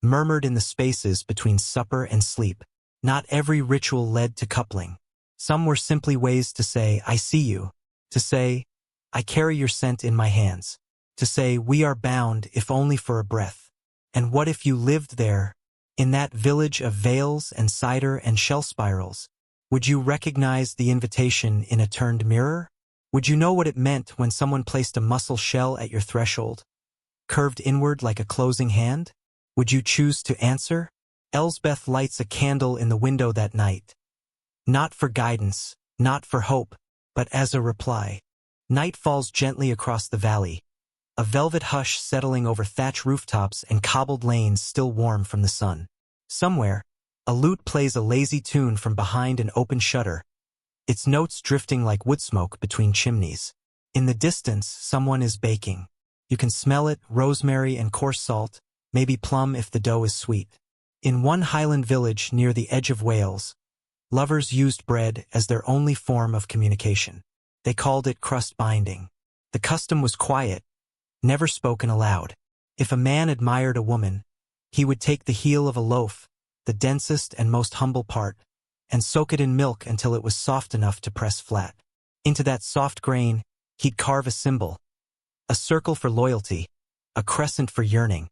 murmured in the spaces between supper and sleep. Not every ritual led to coupling. Some were simply ways to say, I see you, to say, I carry your scent in my hands, to say, we are bound if only for a breath. And what if you lived there, in that village of veils and cider and shell spirals? Would you recognize the invitation in a turned mirror? Would you know what it meant when someone placed a mussel shell at your threshold, curved inward like a closing hand? Would you choose to answer? Elsbeth lights a candle in the window that night. Not for guidance, not for hope, but as a reply. Night falls gently across the valley, a velvet hush settling over thatch rooftops and cobbled lanes still warm from the sun. Somewhere, a lute plays a lazy tune from behind an open shutter, its notes drifting like wood smoke between chimneys. In the distance, someone is baking. You can smell it, rosemary and coarse salt, maybe plum if the dough is sweet. In one Highland village near the edge of Wales, lovers used bread as their only form of communication. They called it crust binding. The custom was quiet, never spoken aloud. If a man admired a woman, he would take the heel of a loaf, the densest and most humble part, and soak it in milk until it was soft enough to press flat. Into that soft grain, he'd carve a symbol, a circle for loyalty, a crescent for yearning,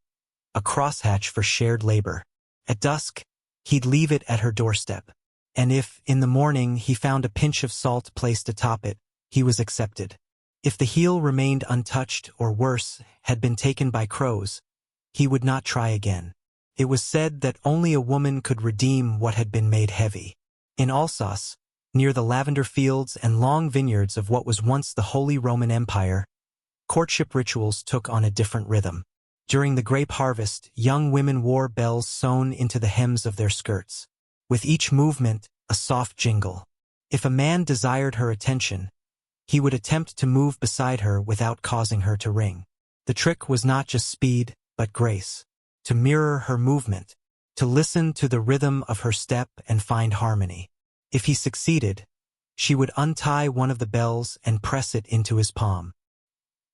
a crosshatch for shared labor. At dusk, he'd leave it at her doorstep. And if, in the morning, he found a pinch of salt placed atop it, he was accepted. If the heel remained untouched or worse, had been taken by crows, he would not try again. It was said that only a woman could redeem what had been made heavy. In Alsace, near the lavender fields and long vineyards of what was once the Holy Roman Empire, courtship rituals took on a different rhythm. During the grape harvest, young women wore bells sewn into the hems of their skirts. With each movement, a soft jingle. If a man desired her attention, he would attempt to move beside her without causing her to ring. The trick was not just speed, but grace. To mirror her movement, to listen to the rhythm of her step and find harmony. If he succeeded, she would untie one of the bells and press it into his palm.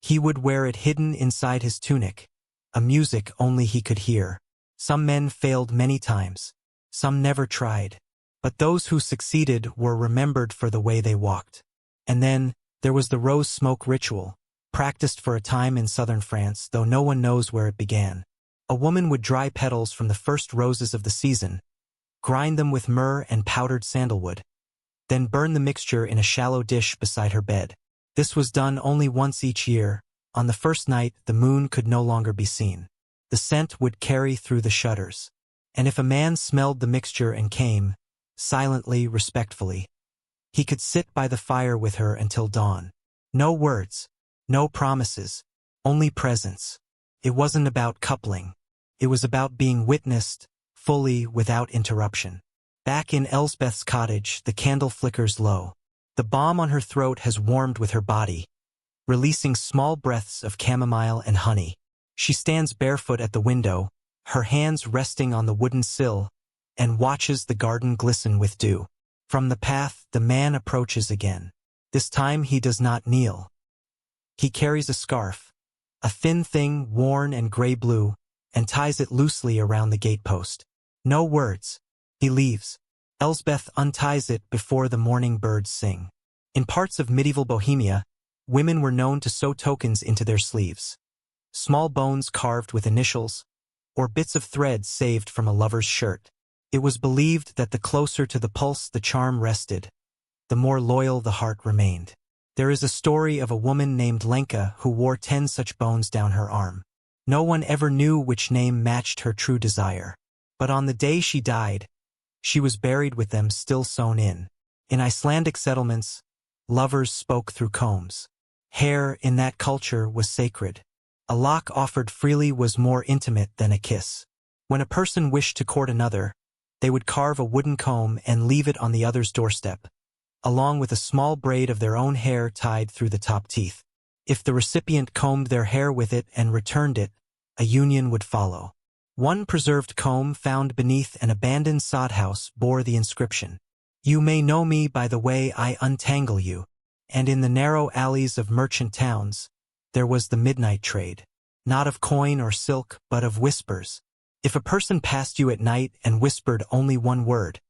He would wear it hidden inside his tunic, a music only he could hear. Some men failed many times. Some never tried. But those who succeeded were remembered for the way they walked. And then, there was the rose smoke ritual, practiced for a time in southern France, though no one knows where it began. A woman would dry petals from the first roses of the season, grind them with myrrh and powdered sandalwood, then burn the mixture in a shallow dish beside her bed. This was done only once each year. On the first night, the moon could no longer be seen. The scent would carry through the shutters. And if a man smelled the mixture and came, silently, respectfully, he could sit by the fire with her until dawn. No words, no promises, only presence. It wasn't about coupling. It was about being witnessed, fully, without interruption. Back in Elsbeth's cottage, the candle flickers low. The balm on her throat has warmed with her body, releasing small breaths of chamomile and honey. She stands barefoot at the window, her hands resting on the wooden sill, and watches the garden glisten with dew. From the path, the man approaches again. This time he does not kneel. He carries a scarf, a thin thing worn and gray-blue, and ties it loosely around the gatepost. No words. He leaves. Elsbeth unties it before the morning birds sing. In parts of medieval Bohemia, women were known to sew tokens into their sleeves. Small bones carved with initials, or bits of thread saved from a lover's shirt. It was believed that the closer to the pulse the charm rested, the more loyal the heart remained. There is a story of a woman named Lenka who wore 10 such bones down her arm. No one ever knew which name matched her true desire. But on the day she died, she was buried with them still sewn in. In Icelandic settlements, lovers spoke through combs. Hair in that culture was sacred. A lock offered freely was more intimate than a kiss. When a person wished to court another, they would carve a wooden comb and leave it on the other's doorstep, along with a small braid of their own hair tied through the top teeth. If the recipient combed their hair with it and returned it, a union would follow. One preserved comb found beneath an abandoned sod house bore the inscription, "You may know me by the way I untangle you," and in the narrow alleys of merchant towns, there was the midnight trade, not of coin or silk, but of whispers. If a person passed you at night and whispered only one word,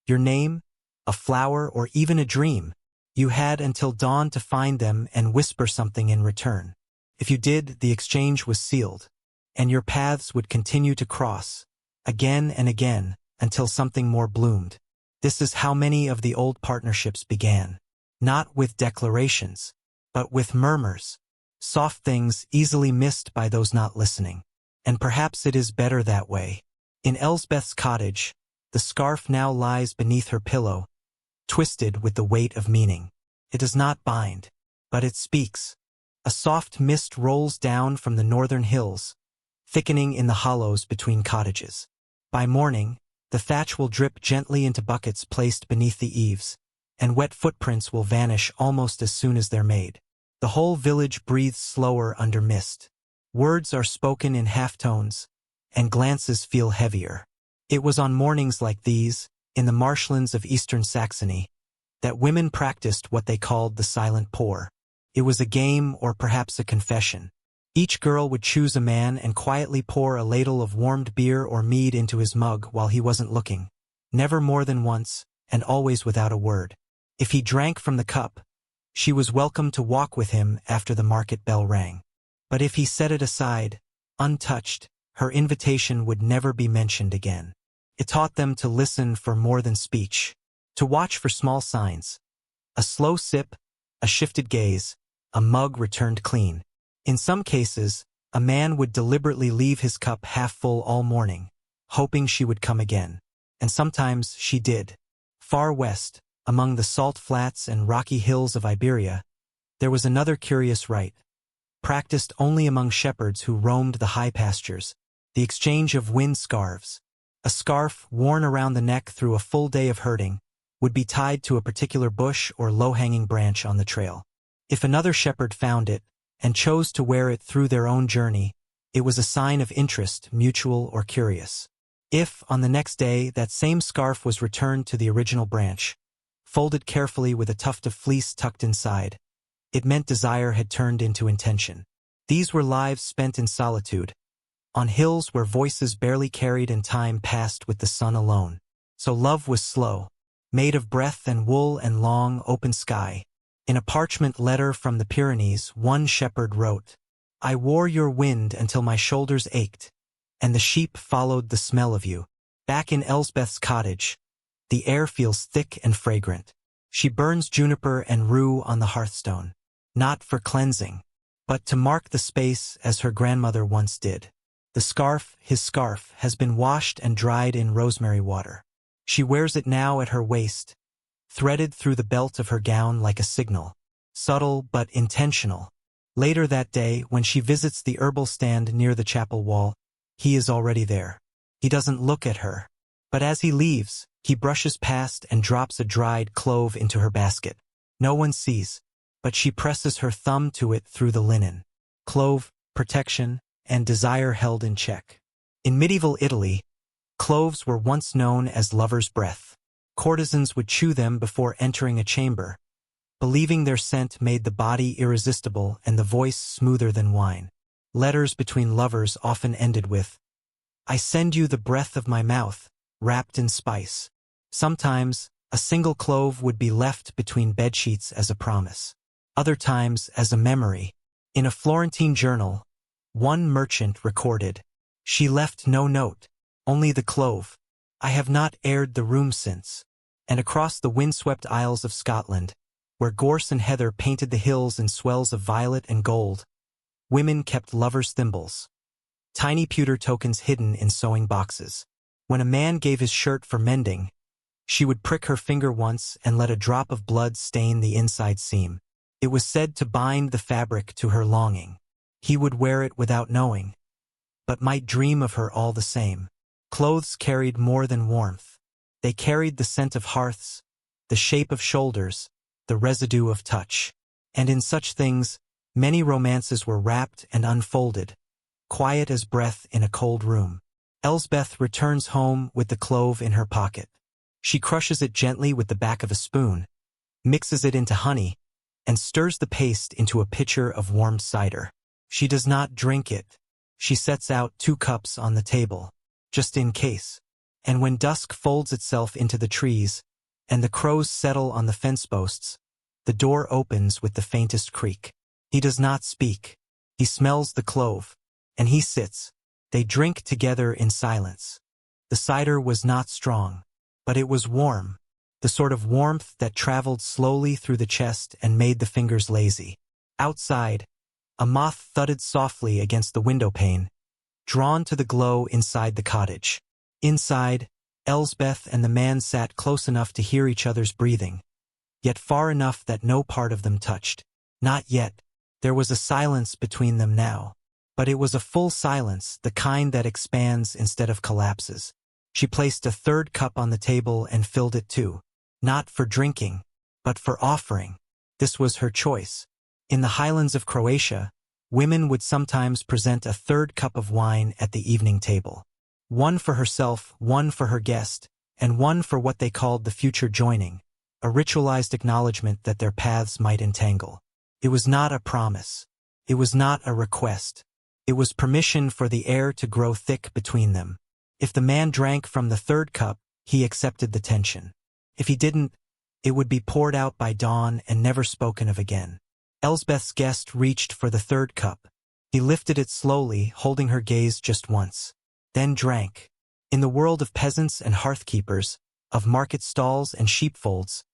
your name, a flower, or even a dream, you had until dawn to find them and whisper something in return. If you did, the exchange was sealed, and your paths would continue to cross, again and again, until something more bloomed. This is how many of the old partnerships began. Not with declarations, but with murmurs, soft things easily missed by those not listening. And perhaps it is better that way. In Elsbeth's cottage, the scarf now lies beneath her pillow, twisted with the weight of meaning. It does not bind, but it speaks. A soft mist rolls down from the northern hills, thickening in the hollows between cottages. By morning, the thatch will drip gently into buckets placed beneath the eaves, and wet footprints will vanish almost as soon as they're made. The whole village breathes slower under mist. Words are spoken in halftones, and glances feel heavier. It was on mornings like these, in the marshlands of eastern Saxony, that women practiced what they called the silent pour. It was a game or perhaps a confession. Each girl would choose a man and quietly pour a ladle of warmed beer or mead into his mug while he wasn't looking. Never more than once, and always without a word. If he drank from the cup, she was welcome to walk with him after the market bell rang. But if he set it aside, untouched, her invitation would never be mentioned again. It taught them to listen for more than speech, to watch for small signs. A slow sip, a shifted gaze, a mug returned clean. In some cases, A man would deliberately leave his cup half full all morning, hoping she would come again. And sometimes she did. Far west, among the salt flats and rocky hills of Iberia, there was another curious rite, practiced only among shepherds who roamed the high pastures, the exchange of wind scarves. A scarf worn around the neck through a full day of herding would be tied to a particular bush or low-hanging branch on the trail. If another shepherd found it and chose to wear it through their own journey, it was a sign of interest, mutual or curious. If, on the next day, that same scarf was returned to the original branch, folded carefully with a tuft of fleece tucked inside, it meant desire had turned into intention. These were lives spent in solitude, on hills where voices barely carried and time passed with the sun alone. So love was slow, made of breath and wool and long, open sky. In a parchment letter from the Pyrenees, one shepherd wrote, "I wore your wind until my shoulders ached, and the sheep followed the smell of you. Back in Elsbeth's cottage, the air feels thick and fragrant. She burns juniper and rue on the hearthstone, not for cleansing, but to mark the space as her grandmother once did. The scarf, his scarf, has been washed and dried in rosemary water. She wears it now at her waist, threaded through the belt of her gown like a signal, subtle but intentional. Later that day, when she visits the herbal stand near the chapel wall, he is already there. He doesn't look at her, but as he leaves, he brushes past and drops a dried clove into her basket. No one sees, but she presses her thumb to it through the linen. Clove, protection, and desire held in check. In medieval Italy, cloves were once known as lover's breath. Courtesans would chew them before entering a chamber, believing their scent made the body irresistible and the voice smoother than wine. Letters between lovers often ended with, "I send you the breath of my mouth, wrapped in spice." Sometimes, a single clove would be left between bedsheets as a promise. Other times as a memory. In a Florentine journal, one merchant recorded, "She left no note, only the clove. I have not aired the room since." And across the windswept isles of Scotland, where gorse and heather painted the hills in swells of violet and gold, women kept lovers' thimbles, tiny pewter tokens hidden in sewing boxes. When a man gave his shirt for mending, she would prick her finger once and let a drop of blood stain the inside seam. It was said to bind the fabric to her longing. He would wear it without knowing, but might dream of her all the same. Clothes carried more than warmth. They carried the scent of hearths, the shape of shoulders, the residue of touch. And in such things, many romances were wrapped and unfolded, quiet as breath in a cold room. Elsbeth returns home with the clove in her pocket. She crushes it gently with the back of a spoon, mixes it into honey, and stirs the paste into a pitcher of warm cider. She does not drink it. She sets out 2 cups on the table, just in case. And when dusk folds itself into the trees, and the crows settle on the fence posts, the door opens with the faintest creak. He does not speak. He smells the clove, and he sits. They drink together in silence. The cider was not strong, but it was warm, the sort of warmth that traveled slowly through the chest and made the fingers lazy. Outside, a moth thudded softly against the windowpane, drawn to the glow inside the cottage. Inside, Elsbeth and the man sat close enough to hear each other's breathing, yet far enough that no part of them touched. Not yet. There was a silence between them now. But it was a full silence, the kind that expands instead of collapses. She placed a 3rd cup on the table and filled it too. Not for drinking, but for offering. This was her choice. In the highlands of Croatia, women would sometimes present a 3rd cup of wine at the evening table. One for herself, one for her guest, and one for what they called the future joining, a ritualized acknowledgement that their paths might entangle. It was not a promise. It was not a request. It was permission for the air to grow thick between them. If the man drank from the 3rd cup, he accepted the tension. If he didn't, it would be poured out by dawn and never spoken of again. Elsbeth's guest reached for the 3rd cup. He lifted it slowly, holding her gaze just once, then drank. In the world of peasants and hearthkeepers, of market stalls and sheepfolds,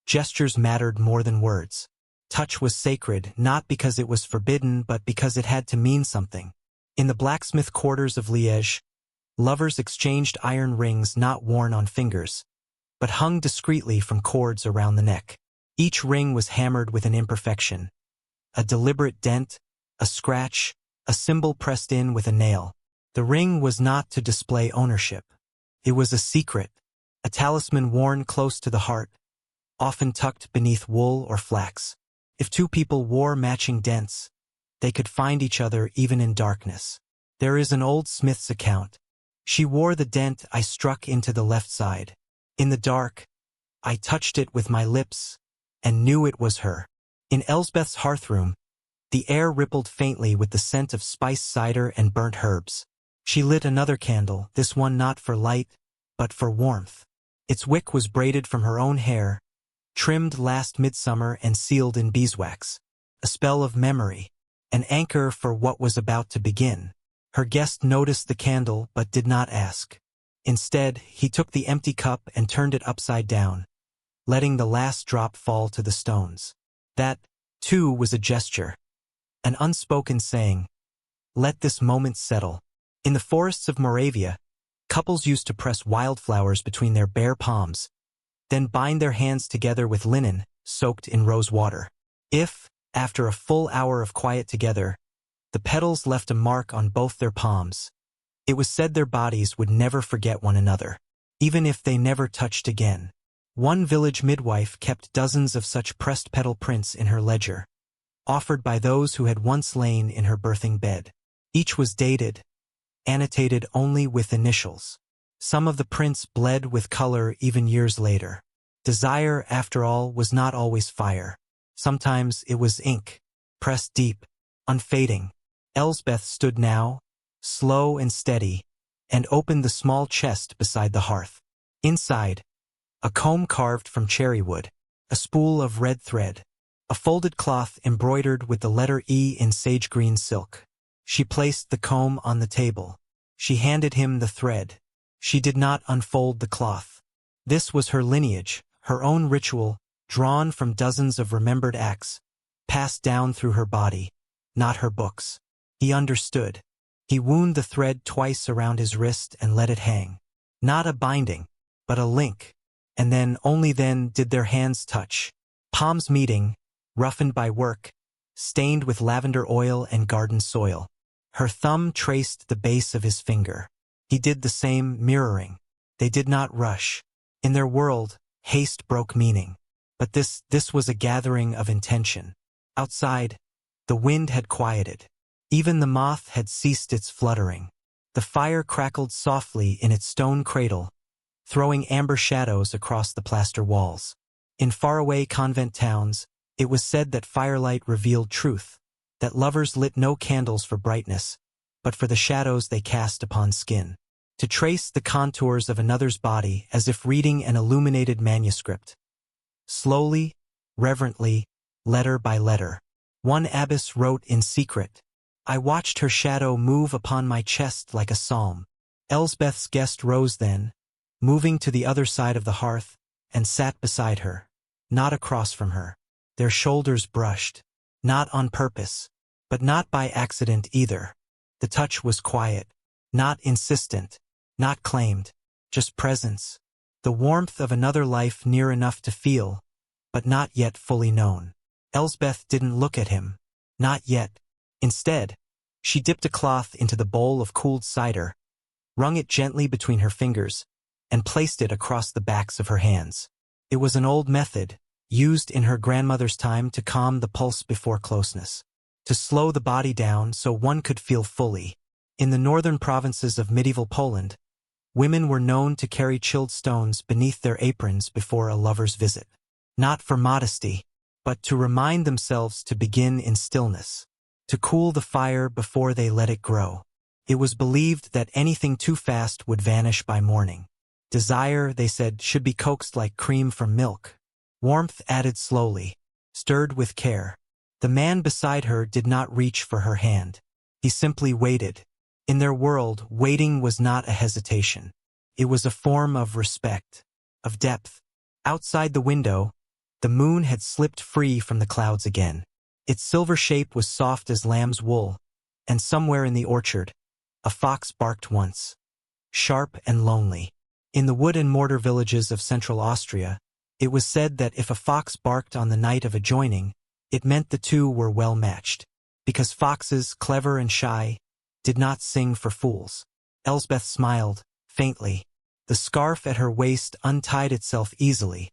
gestures mattered more than words. Touch was sacred, not because it was forbidden, but because it had to mean something. In the blacksmith quarters of Liège, lovers exchanged iron rings not worn on fingers, but hung discreetly from cords around the neck. Each ring was hammered with an imperfection, a deliberate dent, a scratch, a symbol pressed in with a nail. The ring was not to display ownership. It was a secret, a talisman worn close to the heart, often tucked beneath wool or flax. If two people wore matching dents, they could find each other even in darkness. There is an old smith's account. She wore the dent I struck into the left side. In the dark, I touched it with my lips and knew it was her. In Elsbeth's hearthroom, the air rippled faintly with the scent of spiced cider and burnt herbs. She lit another candle, this one not for light, but for warmth. Its wick was braided from her own hair, trimmed last midsummer and sealed in beeswax. A spell of memory, an anchor for what was about to begin. Her guest noticed the candle but did not ask. Instead, he took the empty cup and turned it upside down, letting the last drop fall to the stones. That, too, was a gesture, an unspoken saying, "Let this moment settle." In the forests of Moravia, couples used to press wildflowers between their bare palms, then bind their hands together with linen soaked in rose water. If, after a full hour of quiet together, the petals left a mark on both their palms, it was said their bodies would never forget one another, even if they never touched again. One village midwife kept dozens of such pressed petal prints in her ledger, offered by those who had once lain in her birthing bed. Each was dated, annotated only with initials. Some of the prints bled with color even years later. Desire, after all, was not always fire. Sometimes it was ink, pressed deep, unfading. Elsbeth stood now, slow and steady, and opened the small chest beside the hearth. Inside, a comb carved from cherry wood, a spool of red thread, a folded cloth embroidered with the letter E in sage-green silk. She placed the comb on the table. She handed him the thread. She did not unfold the cloth. This was her lineage, her own ritual, drawn from dozens of remembered acts, passed down through her body, not her books. He understood. He wound the thread twice around his wrist and let it hang. Not a binding, but a link. And then, only then, did their hands touch. Palms meeting, roughened by work, stained with lavender oil and garden soil. Her thumb traced the base of his finger. He did the same, mirroring. They did not rush. In their world, haste broke meaning. But this was a gathering of intention. Outside, the wind had quieted. Even the moth had ceased its fluttering. The fire crackled softly in its stone cradle, throwing amber shadows across the plaster walls. In faraway convent towns, it was said that firelight revealed truth, that lovers lit no candles for brightness, but for the shadows they cast upon skin. To trace the contours of another's body as if reading an illuminated manuscript. Slowly, reverently, letter by letter. One abbess wrote in secret, "I watched her shadow move upon my chest like a psalm." Elsbeth's guest rose then, moving to the other side of the hearth, and sat beside her, not across from her. Their shoulders brushed, not on purpose, but not by accident either. The touch was quiet, not insistent, not claimed, just presence. The warmth of another life near enough to feel, but not yet fully known. Elsbeth didn't look at him, not yet. Instead, she dipped a cloth into the bowl of cooled cider, wrung it gently between her fingers, and placed it across the backs of her hands. It was an old method, used in her grandmother's time to calm the pulse before closeness, to slow the body down so one could feel fully. In the northern provinces of medieval Poland, women were known to carry chilled stones beneath their aprons before a lover's visit. Not for modesty, but to remind themselves to begin in stillness, to cool the fire before they let it grow. It was believed that anything too fast would vanish by morning. Desire, they said, should be coaxed like cream from milk. Warmth added slowly, stirred with care. The man beside her did not reach for her hand. He simply waited. In their world, waiting was not a hesitation. It was a form of respect, of depth. Outside the window, the moon had slipped free from the clouds again. Its silver shape was soft as lamb's wool, And somewhere in the orchard, a fox barked once, sharp and lonely. In the wood and mortar villages of central Austria, it was said that if a fox barked on the night of a joining, it meant the two were well matched. Because foxes, clever and shy, did not sing for fools. Elsbeth smiled, faintly. The scarf at her waist untied itself easily,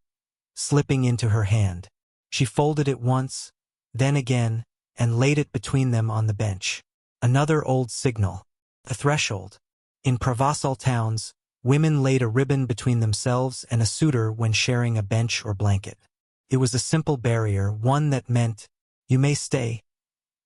slipping into her hand. She folded it once, then again, and laid it between them on the bench. Another old signal. A threshold. In Provençal towns, women laid a ribbon between themselves and a suitor when sharing a bench or blanket. It was a simple barrier, one that meant, you may stay,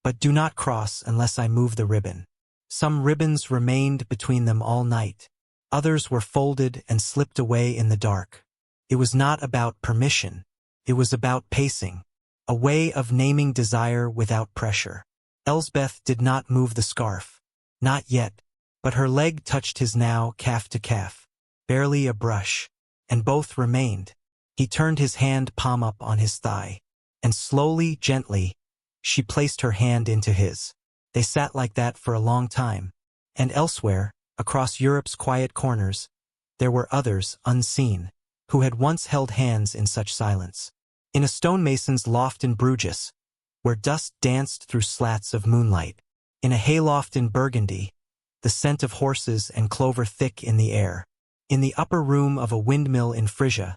but do not cross unless I move the ribbon. Some ribbons remained between them all night. Others were folded and slipped away in the dark. It was not about permission. It was about pacing, a way of naming desire without pressure. Elsbeth did not move the scarf. Not yet, but her leg touched his now, calf to calf. Barely a brush, and both remained. He turned his hand palm up on his thigh, and slowly, gently, she placed her hand into his. They sat like that for a long time, and elsewhere, across Europe's quiet corners, there were others, unseen, who had once held hands in such silence. In a stonemason's loft in Bruges, where dust danced through slats of moonlight. In a hayloft in Burgundy, the scent of horses and clover thick in the air. In the upper room of a windmill in Frisia,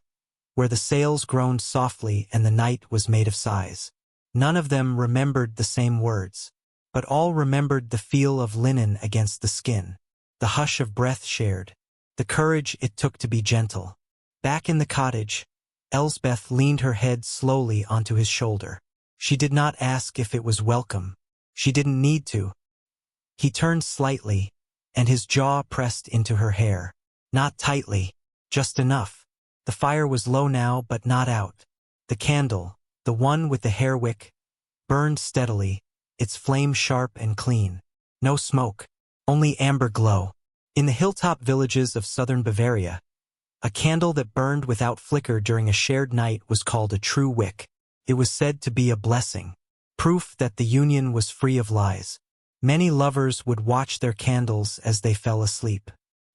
where the sails groaned softly and the night was made of sighs. None of them remembered the same words, but all remembered the feel of linen against the skin, the hush of breath shared, the courage it took to be gentle. Back in the cottage, Elsbeth leaned her head slowly onto his shoulder. She did not ask if it was welcome. She didn't need to. He turned slightly, and his jaw pressed into her hair. Not tightly, just enough. The fire was low now but not out. The candle, the one with the hair wick, burned steadily, its flame sharp and clean. No smoke, only amber glow. In the hilltop villages of southern Bavaria, a candle that burned without flicker during a shared night was called a true wick. It was said to be a blessing, proof that the union was free of lies. Many lovers would watch their candles as they fell asleep,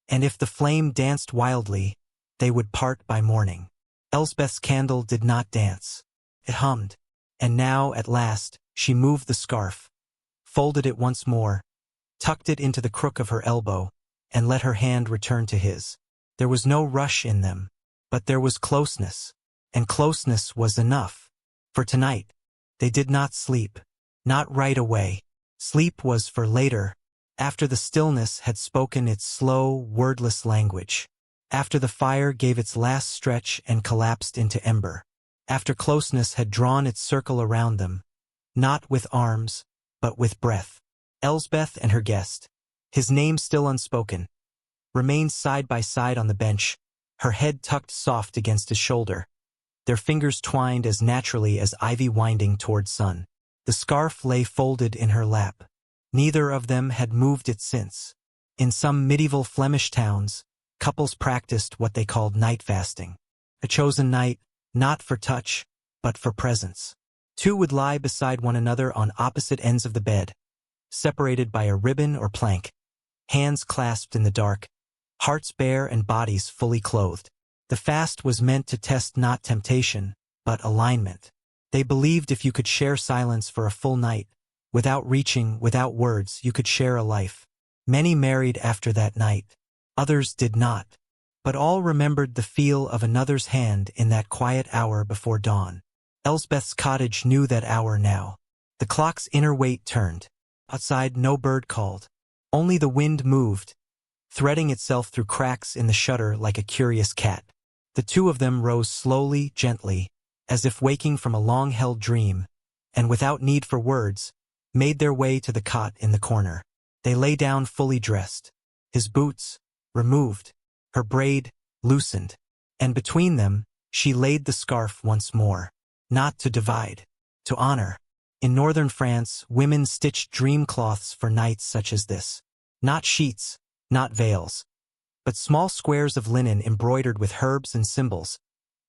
and if the flame danced wildly, they would part by morning. Elsbeth's candle did not dance. It hummed, and now, at last, she moved the scarf, folded it once more, tucked it into the crook of her elbow, and let her hand return to his. There was no rush in them, but there was closeness, and closeness was enough. For tonight, they did not sleep. Not right away. Sleep was for later, after the stillness had spoken its slow, wordless language. After the fire gave its last stretch and collapsed into ember. After closeness had drawn its circle around them, not with arms, but with breath. Elsbeth and her guest, his name still unspoken, remained side by side on the bench, her head tucked soft against his shoulder, their fingers twined as naturally as ivy winding toward sun. The scarf lay folded in her lap. Neither of them had moved it since. In some medieval Flemish towns, couples practiced what they called night fasting. A chosen night, not for touch, but for presence. Two would lie beside one another on opposite ends of the bed, separated by a ribbon or plank, hands clasped in the dark, hearts bare and bodies fully clothed. The fast was meant to test not temptation, but alignment. They believed if you could share silence for a full night, without reaching, without words, you could share a life. Many married after that night. Others did not. But all remembered the feel of another's hand in that quiet hour before dawn. Elsbeth's cottage knew that hour now. The clock's inner weight turned. Outside no bird called. Only the wind moved, threading itself through cracks in the shutter like a curious cat. The two of them rose slowly, gently, as if waking from a long-held dream, and without need for words, made their way to the cot in the corner. They lay down fully dressed, his boots removed, her braid loosened, and between them she laid the scarf once more, not to divide, to honor. In northern France, women stitched dream cloths for nights such as this. Not sheets, not veils, but small squares of linen embroidered with herbs and symbols,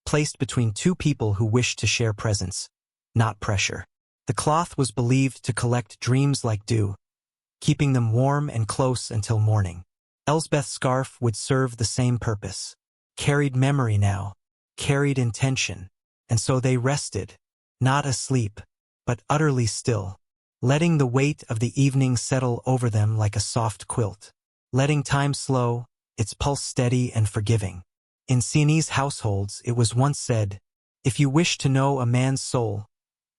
placed between two people who wished to share presence, not pressure. The cloth was believed to collect dreams like dew, keeping them warm and close until morning. Elsbeth's scarf would serve the same purpose. Carried memory now, carried intention, and so they rested, not asleep, but utterly still, letting the weight of the evening settle over them like a soft quilt, letting time slow, its pulse steady and forgiving. In Sienese households it was once said, if you wish to know a man's soul,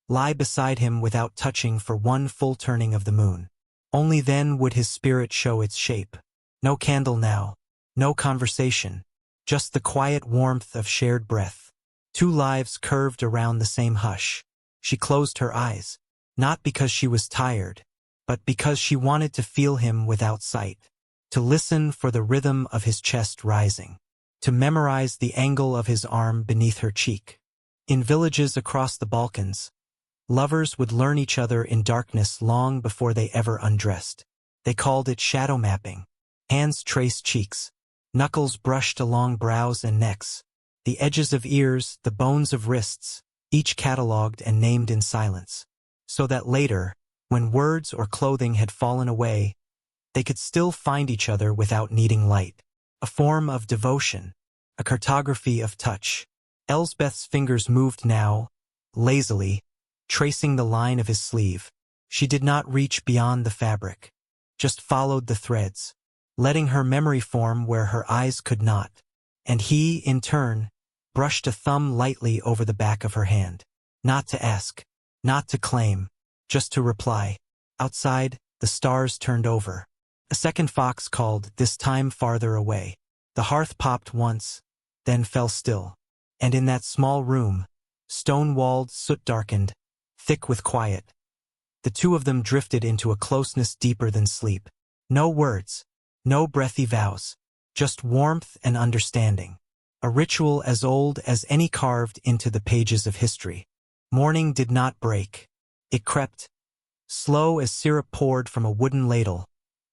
lie beside him without touching for one full turning of the moon. Only then would his spirit show its shape. No candle now, no conversation, just the quiet warmth of shared breath. Two lives curved around the same hush. She closed her eyes, not because she was tired, but because she wanted to feel him without sight, to listen for the rhythm of his chest rising, to memorize the angle of his arm beneath her cheek. In villages across the Balkans, lovers would learn each other in darkness long before they ever undressed. They called it shadow mapping. Hands traced cheeks, knuckles brushed along brows and necks, the edges of ears, the bones of wrists, each catalogued and named in silence, so that later, when words or clothing had fallen away, they could still find each other without needing light. A form of devotion, a cartography of touch. Elsbeth's fingers moved now, lazily, tracing the line of his sleeve. She did not reach beyond the fabric, just followed the threads, letting her memory form where her eyes could not, and he, in turn, brushed a thumb lightly over the back of her hand. Not to ask, not to claim, just to reply. Outside, the stars turned over. A second fox called, this time farther away. The hearth popped once, then fell still, and in that small room, stone-walled, soot-darkened, thick with quiet, the two of them drifted into a closeness deeper than sleep. No words, no breathy vows, just warmth and understanding. A ritual as old as any carved into the pages of history. Morning did not break. It crept, slow as syrup poured from a wooden ladle,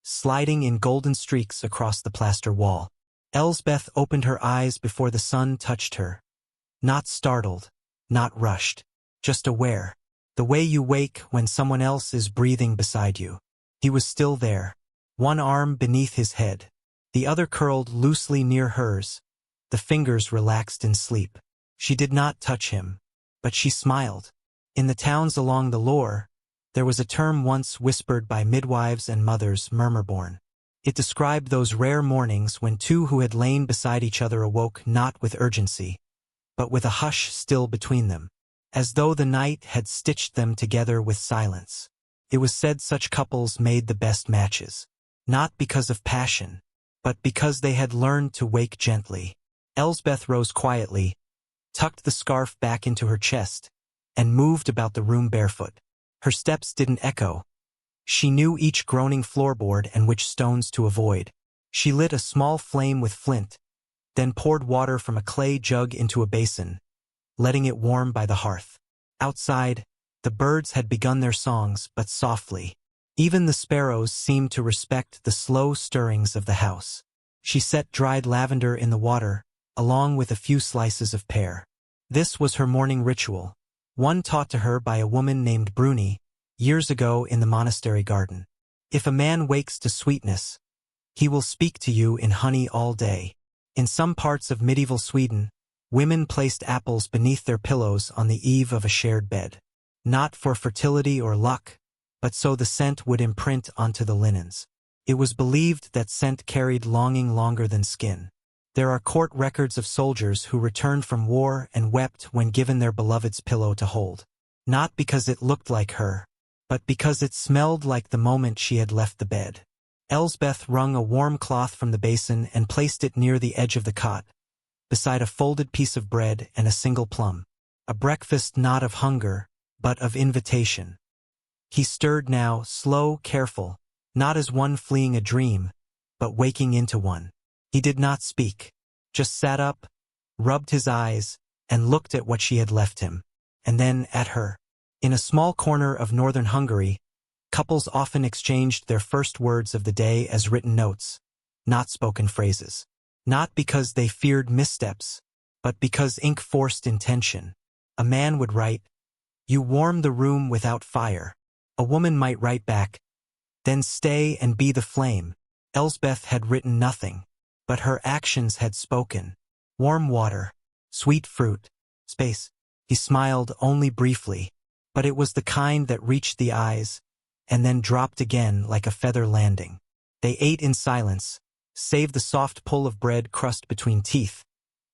sliding in golden streaks across the plaster wall. Elsbeth opened her eyes before the sun touched her. Not startled, not rushed, just aware. The way you wake when someone else is breathing beside you. He was still there, one arm beneath his head, the other curled loosely near hers, the fingers relaxed in sleep. She did not touch him, but she smiled. In the towns along the Loire, there was a term once whispered by midwives and mothers, murmurborn. It described those rare mornings when two who had lain beside each other awoke not with urgency, but with a hush still between them, as though the night had stitched them together with silence. It was said such couples made the best matches, not because of passion, but because they had learned to wake gently. Elsbeth rose quietly, tucked the scarf back into her chest, and moved about the room barefoot. Her steps didn't echo. She knew each groaning floorboard and which stones to avoid. She lit a small flame with flint, then poured water from a clay jug into a basin, letting it warm by the hearth. Outside, the birds had begun their songs, but softly. Even the sparrows seemed to respect the slow stirrings of the house. She set dried lavender in the water, along with a few slices of pear. This was her morning ritual, one taught to her by a woman named Bruni, years ago in the monastery garden. If a man wakes to sweetness, he will speak to you in honey all day. In some parts of medieval Sweden, women placed apples beneath their pillows on the eve of a shared bed. Not for fertility or luck, but so the scent would imprint onto the linens. It was believed that scent carried longing longer than skin. There are court records of soldiers who returned from war and wept when given their beloved's pillow to hold. Not because it looked like her, but because it smelled like the moment she had left the bed. Elsbeth wrung a warm cloth from the basin and placed it near the edge of the cot, beside a folded piece of bread and a single plum. A breakfast not of hunger, but of invitation. He stirred now, slow, careful, not as one fleeing a dream, but waking into one. He did not speak, just sat up, rubbed his eyes, and looked at what she had left him, and then at her. In a small corner of northern Hungary, couples often exchanged their first words of the day as written notes, not spoken phrases. Not because they feared missteps, but because ink forced intention. A man would write, "You warm the room without fire." A woman might write back, Then stay and be the flame. Elsbeth had written nothing, but her actions had spoken. Warm water, sweet fruit, space. He smiled only briefly, but it was the kind that reached the eyes and then dropped again like a feather landing. They ate in silence, save the soft pull of bread crust between teeth,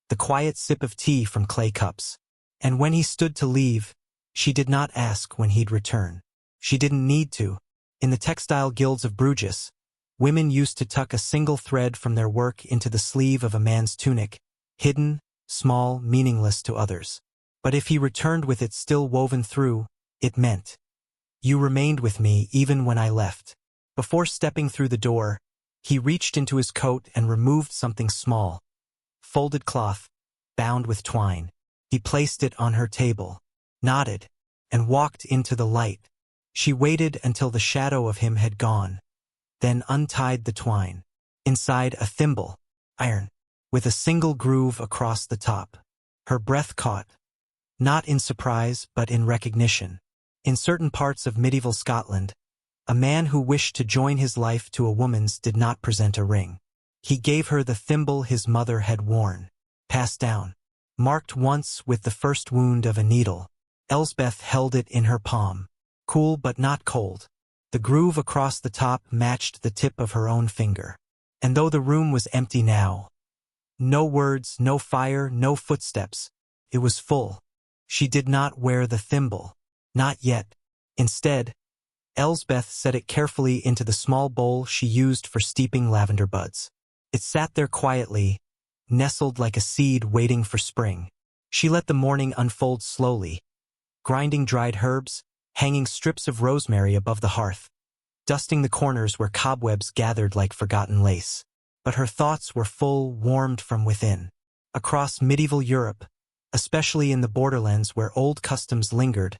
the quiet sip of tea from clay cups. And when he stood to leave, she did not ask when he'd return. She didn't need to. In the textile guilds of Bruges, women used to tuck a single thread from their work into the sleeve of a man's tunic, hidden, small, meaningless to others. But if he returned with it still woven through, it meant, "You remained with me even when I left." Before stepping through the door, he reached into his coat and removed something small. Folded cloth, bound with twine. He placed it on her table, nodded, and walked into the light. She waited until the shadow of him had gone, then untied the twine. Inside, a thimble, iron, with a single groove across the top. Her breath caught, not in surprise but in recognition. In certain parts of medieval Scotland, a man who wished to join his life to a woman's did not present a ring. He gave her the thimble his mother had worn, passed down, marked once with the first wound of a needle. Elsbeth held it in her palm, cool but not cold. The groove across the top matched the tip of her own finger. And though the room was empty now, no words, no fire, no footsteps, it was full. She did not wear the thimble. Not yet. Instead, Elsbeth set it carefully into the small bowl she used for steeping lavender buds. It sat there quietly, nestled like a seed waiting for spring. She let the morning unfold slowly, grinding dried herbs, hanging strips of rosemary above the hearth, dusting the corners where cobwebs gathered like forgotten lace. But her thoughts were full, warmed from within. Across medieval Europe, especially in the borderlands where old customs lingered,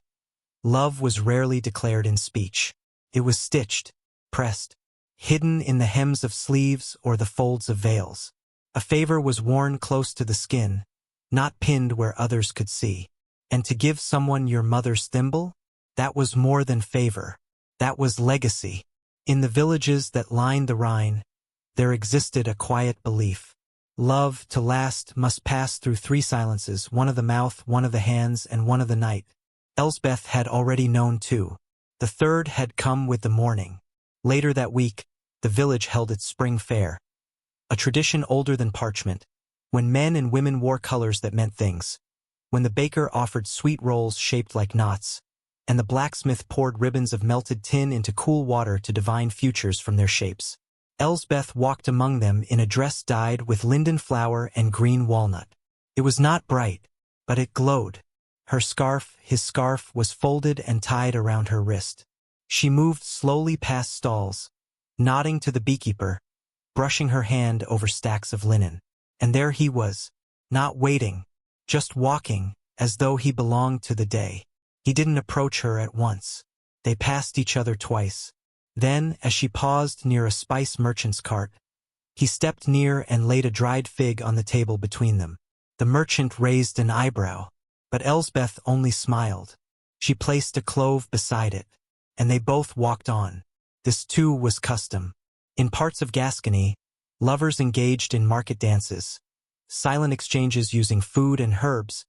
love was rarely declared in speech. It was stitched, pressed, hidden in the hems of sleeves or the folds of veils. A favor was worn close to the skin, not pinned where others could see. And to give someone your mother's thimble? That was more than favor. That was legacy. In the villages that lined the Rhine, there existed a quiet belief. Love, to last, must pass through three silences, one of the mouth, one of the hands, and one of the night. Elsbeth had already known two. The third had come with the morning. Later that week, the village held its spring fair. A tradition older than parchment, when men and women wore colors that meant things. When the baker offered sweet rolls shaped like knots, and the blacksmith poured ribbons of melted tin into cool water to divine futures from their shapes. Elsbeth walked among them in a dress dyed with linden flower and green walnut. It was not bright, but it glowed. Her scarf, his scarf, was folded and tied around her wrist. She moved slowly past stalls, nodding to the beekeeper, brushing her hand over stacks of linen. And there he was, not waiting, just walking, as though he belonged to the day. He didn't approach her at once. They passed each other twice. Then, as she paused near a spice merchant's cart, he stepped near and laid a dried fig on the table between them. The merchant raised an eyebrow, but Elsbeth only smiled. She placed a clove beside it, and they both walked on. This too was custom. In parts of Gascony, lovers engaged in market dances, silent exchanges using food and herbs,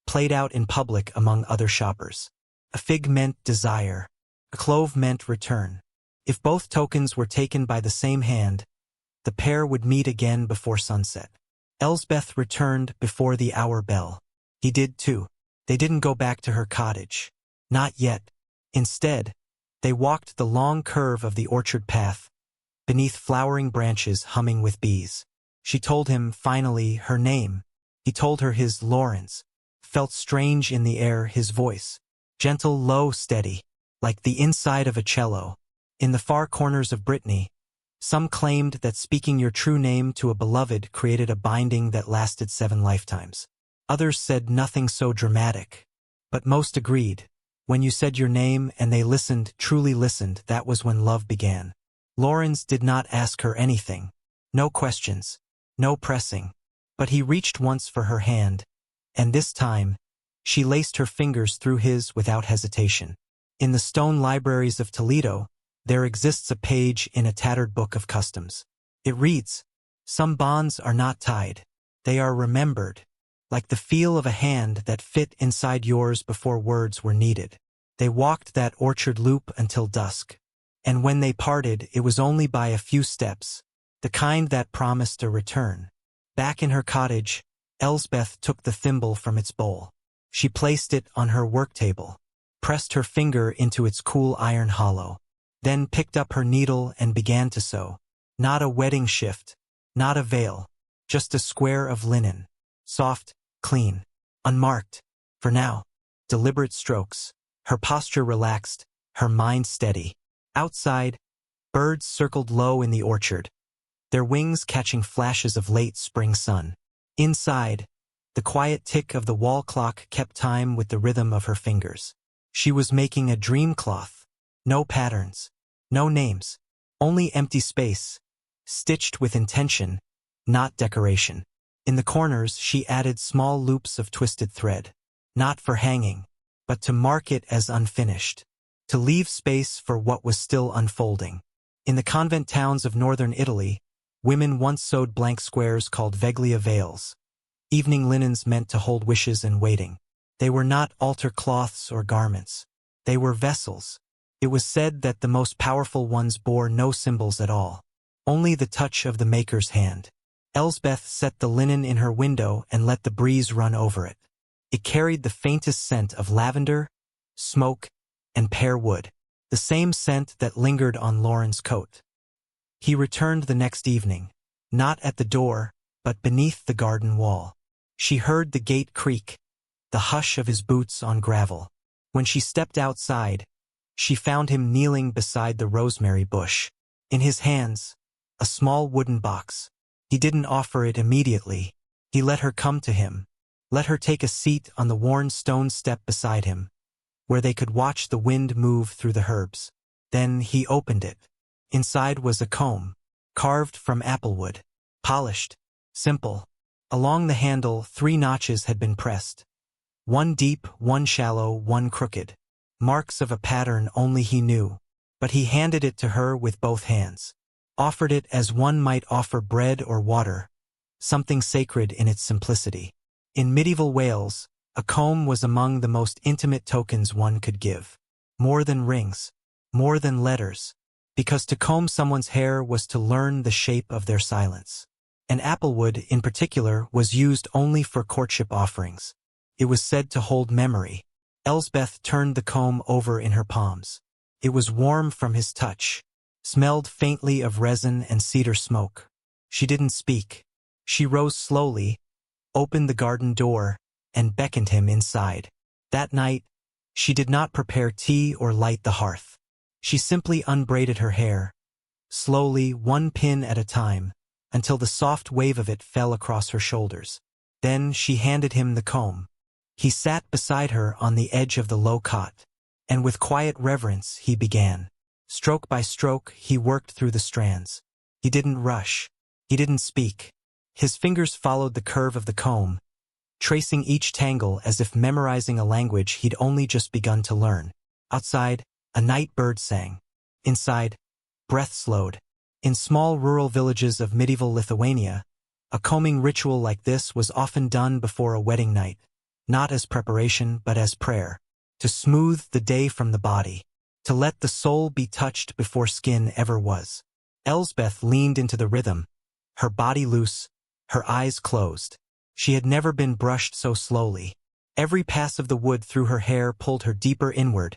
played out in public among other shoppers. A fig meant desire. A clove meant return. If both tokens were taken by the same hand, the pair would meet again before sunset. Elsbeth returned before the hour bell. He did too. They didn't go back to her cottage. Not yet. Instead, they walked the long curve of the orchard path, beneath flowering branches humming with bees. She told him, finally, her name. He told her his Lawrence. Felt strange in the air, his voice. Gentle, low, steady, like the inside of a cello. In the far corners of Brittany, some claimed that speaking your true name to a beloved created a binding that lasted 7 lifetimes. Others said nothing so dramatic. But most agreed. When you said your name and they listened, truly listened, that was when love began. Lawrence did not ask her anything. No questions. No pressing. But he reached once for her hand, and this time, she laced her fingers through his without hesitation. In the stone libraries of Toledo, there exists a page in a tattered book of customs. It reads, "Some bonds are not tied. They are remembered, like the feel of a hand that fit inside yours before words were needed." They walked that orchard loop until dusk. And when they parted, it was only by a few steps, the kind that promised a return. Back in her cottage, Elsbeth took the thimble from its bowl. She placed it on her work table, pressed her finger into its cool iron hollow, then picked up her needle and began to sew. Not a wedding shift, not a veil, just a square of linen, soft, clean, unmarked. For now, deliberate strokes, her posture relaxed, her mind steady. Outside, birds circled low in the orchard, their wings catching flashes of late spring sun. Inside, the quiet tick of the wall clock kept time with the rhythm of her fingers. She was making a dream cloth. No patterns, no names, only empty space, stitched with intention, not decoration. In the corners, she added small loops of twisted thread, not for hanging, but to mark it as unfinished, to leave space for what was still unfolding. In the convent towns of northern Italy, women once sewed blank squares called veglia veils, evening linens meant to hold wishes and waiting. They were not altar cloths or garments. They were vessels. It was said that the most powerful ones bore no symbols at all, only the touch of the maker's hand. Elsbeth set the linen in her window and let the breeze run over it. It carried the faintest scent of lavender, smoke, and pear wood, the same scent that lingered on Lauren's coat. He returned the next evening, not at the door, but beneath the garden wall. She heard the gate creak, the hush of his boots on gravel. When she stepped outside, she found him kneeling beside the rosemary bush. In his hands, a small wooden box. He didn't offer it immediately. He let her come to him, let her take a seat on the worn stone step beside him, where they could watch the wind move through the herbs. Then he opened it. Inside was a comb, carved from applewood, polished, simple. Along the handle, 3 notches had been pressed. One deep, one shallow, one crooked. Marks of a pattern only he knew. But he handed it to her with both hands. Offered it as one might offer bread or water, something sacred in its simplicity. In medieval Wales, a comb was among the most intimate tokens one could give. More than rings, more than letters, because to comb someone's hair was to learn the shape of their silence. And applewood, in particular, was used only for courtship offerings. It was said to hold memory. Elsbeth turned the comb over in her palms. It was warm from his touch, smelled faintly of resin and cedar smoke. She didn't speak. She rose slowly, opened the garden door, and beckoned him inside. That night, she did not prepare tea or light the hearth. She simply unbraided her hair, slowly, one pin at a time, until the soft wave of it fell across her shoulders. Then she handed him the comb. He sat beside her on the edge of the low cot, and with quiet reverence he began. Stroke by stroke, he worked through the strands. He didn't rush. He didn't speak. His fingers followed the curve of the comb, tracing each tangle as if memorizing a language he'd only just begun to learn. Outside, a night bird sang. Inside, breath slowed. In small rural villages of medieval Lithuania, a combing ritual like this was often done before a wedding night, not as preparation but as prayer, to smooth the day from the body, to let the soul be touched before skin ever was. Elsbeth leaned into the rhythm, her body loose, her eyes closed. She had never been brushed so slowly. Every pass of the wood through her hair pulled her deeper inward,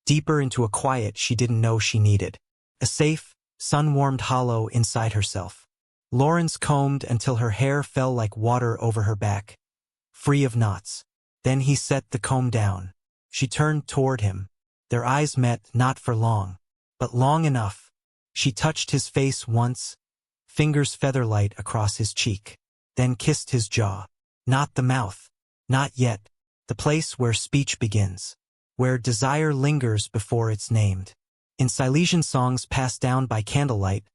deeper into a quiet she didn't know she needed. A safe, sun-warmed hollow inside herself. Lawrence combed until her hair fell like water over her back, free of knots. Then he set the comb down. She turned toward him. Their eyes met, not for long, but long enough. She touched his face once, fingers featherlight across his cheek, then kissed his jaw. Not the mouth. Not yet. The place where speech begins, where desire lingers before it's named. In Silesian songs passed down by candlelight,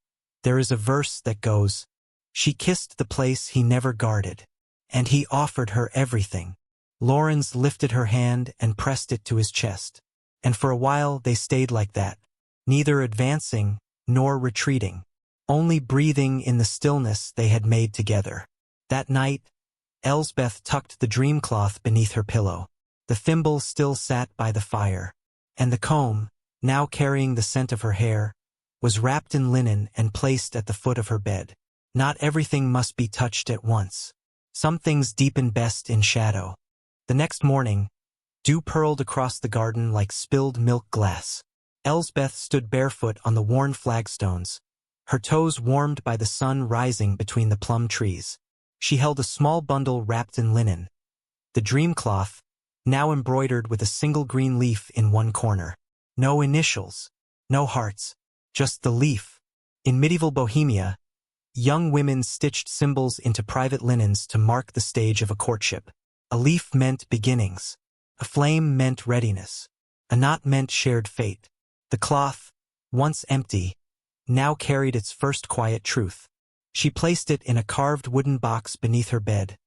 there is a verse that goes, "She kissed the place he never guarded, and he offered her everything." Lawrence lifted her hand and pressed it to his chest, and for a while they stayed like that, neither advancing nor retreating, only breathing in the stillness they had made together. That night, Elsbeth tucked the dream cloth beneath her pillow. The thimble still sat by the fire, and the comb, now carrying the scent of her hair, was wrapped in linen and placed at the foot of her bed. Not everything must be touched at once. Some things deepen best in shadow. The next morning, dew purled across the garden like spilled milk glass. Elsbeth stood barefoot on the worn flagstones, her toes warmed by the sun rising between the plum trees. She held a small bundle wrapped in linen, the dream cloth, now embroidered with a single green leaf in one corner. No initials, no hearts, just the leaf. In medieval Bohemia, young women stitched symbols into private linens to mark the stage of a courtship. A leaf meant beginnings. A flame meant readiness. A knot meant shared fate. The cloth, once empty, now carried its first quiet truth. She placed it in a carved wooden box beneath her bed,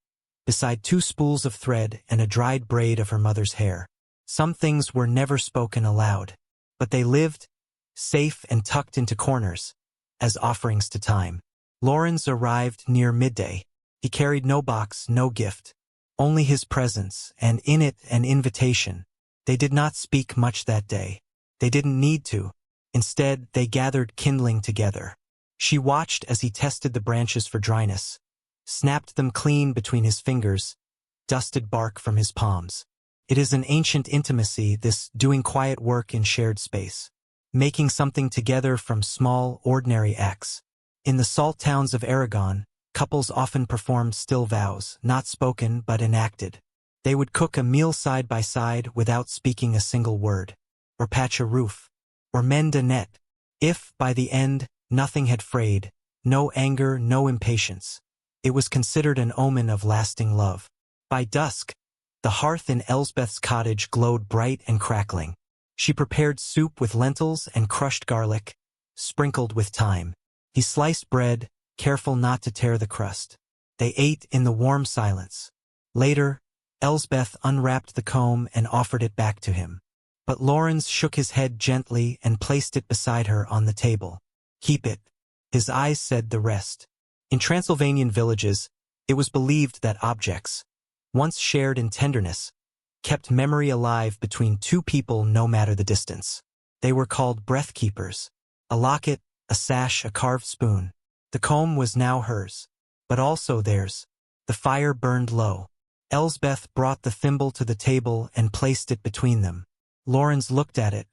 beside 2 spools of thread and a dried braid of her mother's hair. Some things were never spoken aloud, but they lived, safe and tucked into corners, as offerings to time. Lorenz arrived near midday. He carried no box, no gift, only his presence, and in it an invitation. They did not speak much that day. They didn't need to. Instead, they gathered kindling together. She watched as he tested the branches for dryness, snapped them clean between his fingers, dusted bark from his palms. It is an ancient intimacy, this doing quiet work in shared space, making something together from small, ordinary acts. In the salt towns of Aragon, couples often performed still vows, not spoken but enacted. They would cook a meal side by side without speaking a single word, or patch a roof, or mend a net. If, by the end, nothing had frayed, no anger, no impatience, it was considered an omen of lasting love. By dusk, the hearth in Elsbeth's cottage glowed bright and crackling. She prepared soup with lentils and crushed garlic, sprinkled with thyme. He sliced bread, careful not to tear the crust. They ate in the warm silence. Later, Elsbeth unwrapped the comb and offered it back to him. But Lorenz shook his head gently and placed it beside her on the table. "Keep it." His eyes said the rest. In Transylvanian villages, it was believed that objects, once shared in tenderness, kept memory alive between 2 people no matter the distance. They were called breath keepers. A locket, a sash, a carved spoon. The comb was now hers, but also theirs. The fire burned low. Elsbeth brought the thimble to the table and placed it between them. Lorenz looked at it,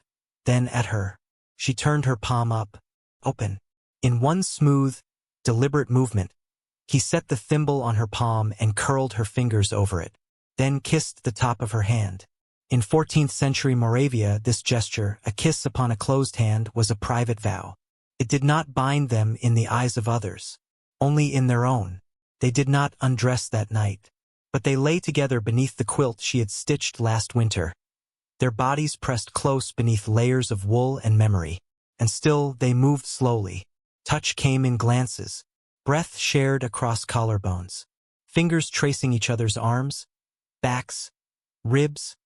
then at her. She turned her palm up, open. In one smooth, deliberate movement, he set the thimble on her palm and curled her fingers over it, then kissed the top of her hand. In 14th century Moravia, this gesture, a kiss upon a closed hand, was a private vow. It did not bind them in the eyes of others, only in their own. They did not undress that night, but they lay together beneath the quilt she had stitched last winter, their bodies pressed close beneath layers of wool and memory. And still they moved slowly. Touch came in glances, breath shared across collarbones, fingers tracing each other's arms, backs, ribs,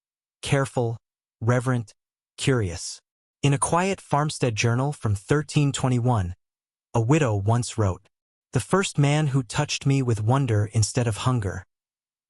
careful, reverent, curious. In a quiet farmstead journal from 1321, a widow once wrote, "The first man who touched me with wonder instead of hunger.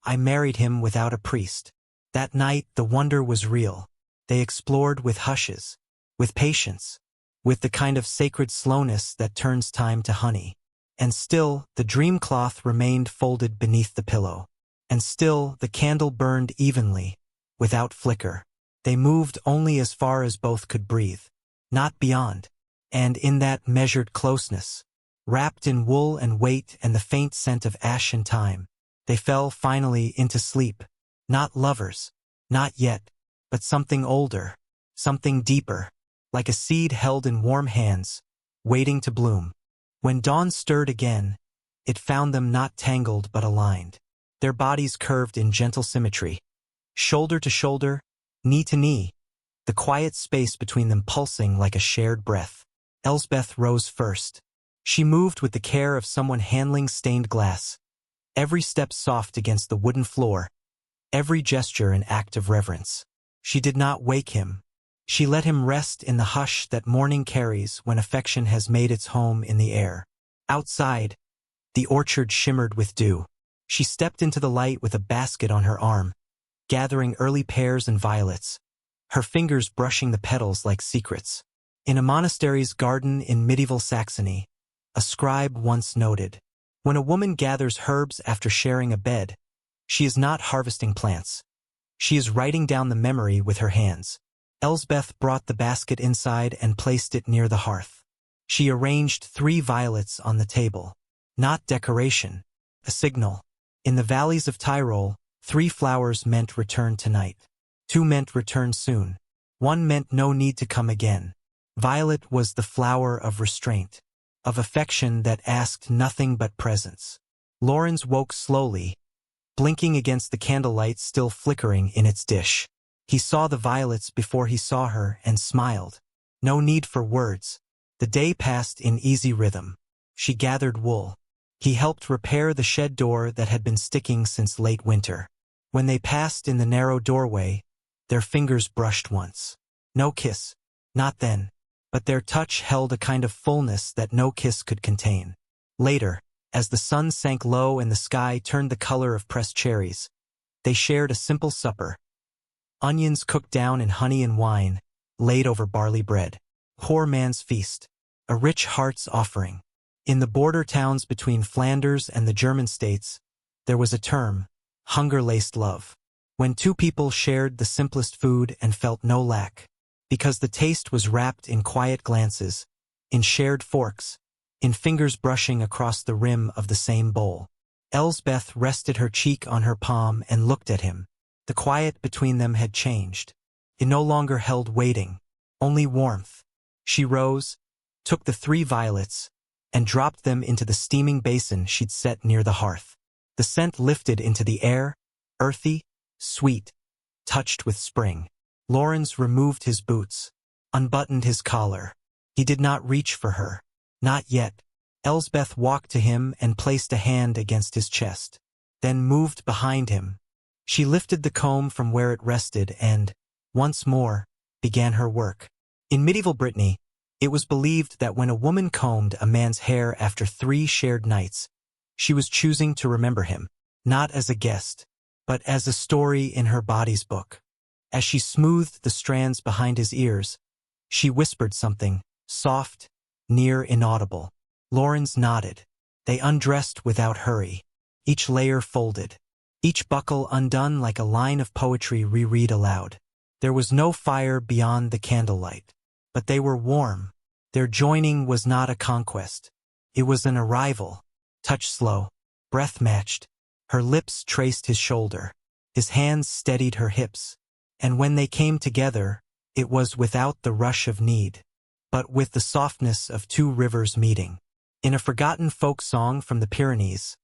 I married him without a priest." That night the wonder was real. They explored with hushes, with patience, with the kind of sacred slowness that turns time to honey. And still the dream cloth remained folded beneath the pillow. And still the candle burned evenly, without flicker. They moved only as far as both could breathe, not beyond. And in that measured closeness, wrapped in wool and weight and the faint scent of ash and thyme, they fell finally into sleep. Not lovers, not yet, but something older, something deeper, like a seed held in warm hands, waiting to bloom. When dawn stirred again, it found them not tangled but aligned. Their bodies curved in gentle symmetry, shoulder to shoulder, knee to knee, the quiet space between them pulsing like a shared breath. Elsbeth rose first. She moved with the care of someone handling stained glass, every step soft against the wooden floor, every gesture an act of reverence. She did not wake him, She let him rest in the hush that morning carries when affection has made its home in the air. Outside, the orchard shimmered with dew. She stepped into the light with a basket on her arm, gathering early pears and violets, her fingers brushing the petals like secrets. In a monastery's garden in medieval Saxony, a scribe once noted, "When a woman gathers herbs after sharing a bed, she is not harvesting plants. She is writing down the memory with her hands." Elsbeth brought the basket inside and placed it near the hearth. She arranged 3 violets on the table. Not decoration, a signal. In the valleys of Tyrol, 3 flowers meant return tonight. 2 meant return soon. 1 meant no need to come again. Violet was the flower of restraint, of affection that asked nothing but presence. Lawrence woke slowly, blinking against the candlelight still flickering in its dish. He saw the violets before he saw her and smiled. No need for words. The day passed in easy rhythm. She gathered wool. He helped repair the shed door that had been sticking since late winter. When they passed in the narrow doorway, their fingers brushed once. No kiss. Not then. But their touch held a kind of fullness that no kiss could contain. Later, as the sun sank low and the sky turned the color of pressed cherries, they shared a simple supper. Onions cooked down in honey and wine, laid over barley bread. Poor man's feast. A rich heart's offering. In the border towns between Flanders and the German states, there was a term, hunger-laced love. When 2 people shared the simplest food and felt no lack, because the taste was wrapped in quiet glances, in shared forks, in fingers brushing across the rim of the same bowl. Elsbeth rested her cheek on her palm and looked at him. The quiet between them had changed. It no longer held waiting, only warmth. She rose, took the 3 violets, and dropped them into the steaming basin she'd set near the hearth. The scent lifted into the air, earthy, sweet, touched with spring. Lawrence removed his boots, unbuttoned his collar. He did not reach for her. Not yet. Elsbeth walked to him and placed a hand against his chest, then moved behind him. She lifted the comb from where it rested and, once more, began her work. In medieval Brittany, it was believed that when a woman combed a man's hair after 3 shared nights, she was choosing to remember him, not as a guest, but as a story in her body's book. As she smoothed the strands behind his ears, she whispered something, soft, near inaudible. Lawrence nodded. They undressed without hurry, each layer folded, each buckle undone like a line of poetry reread aloud. There was no fire beyond the candlelight, but they were warm. Their joining was not a conquest. It was an arrival. Touch slow, breath matched. Her lips traced his shoulder. His hands steadied her hips. And when they came together, it was without the rush of need, but with the softness of 2 rivers meeting. In a forgotten folk song from the Pyrenees,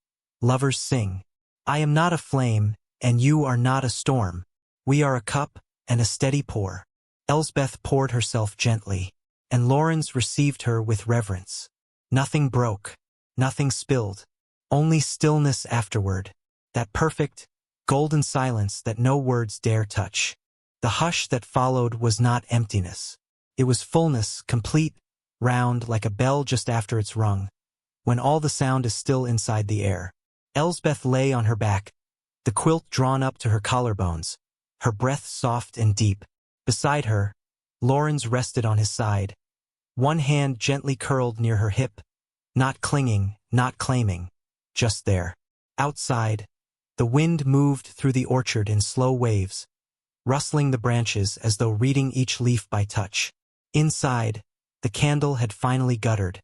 lovers sing, "I am not a flame, and you are not a storm. We are a cup and a steady pour." Elsbeth poured herself gently, and Lawrence received her with reverence. Nothing broke, nothing spilled, only stillness afterward, that perfect, golden silence that no words dare touch. The hush that followed was not emptiness. It was fullness, complete, round, like a bell just after it's rung, when all the sound is still inside the air. Elsbeth lay on her back, the quilt drawn up to her collarbones, her breath soft and deep. Beside her, Lawrence rested on his side, one hand gently curled near her hip, not clinging, not claiming, just there. Outside, the wind moved through the orchard in slow waves, rustling the branches as though reading each leaf by touch. Inside, the candle had finally guttered,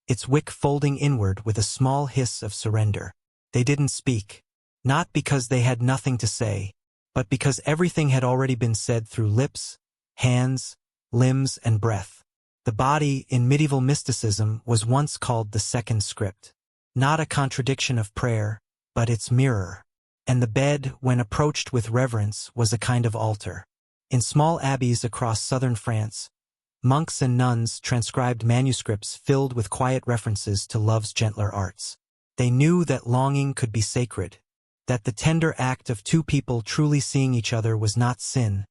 its wick folding inward with a small hiss of surrender. They didn't speak, not because they had nothing to say, but because everything had already been said through lips, hands, limbs, and breath. The body, in medieval mysticism, was once called the second script, not a contradiction of prayer, but its mirror. And the bed, when approached with reverence, was a kind of altar. In small abbeys across southern France, monks and nuns transcribed manuscripts filled with quiet references to love's gentler arts. They knew that longing could be sacred, that the tender act of 2 people truly seeing each other was not sin,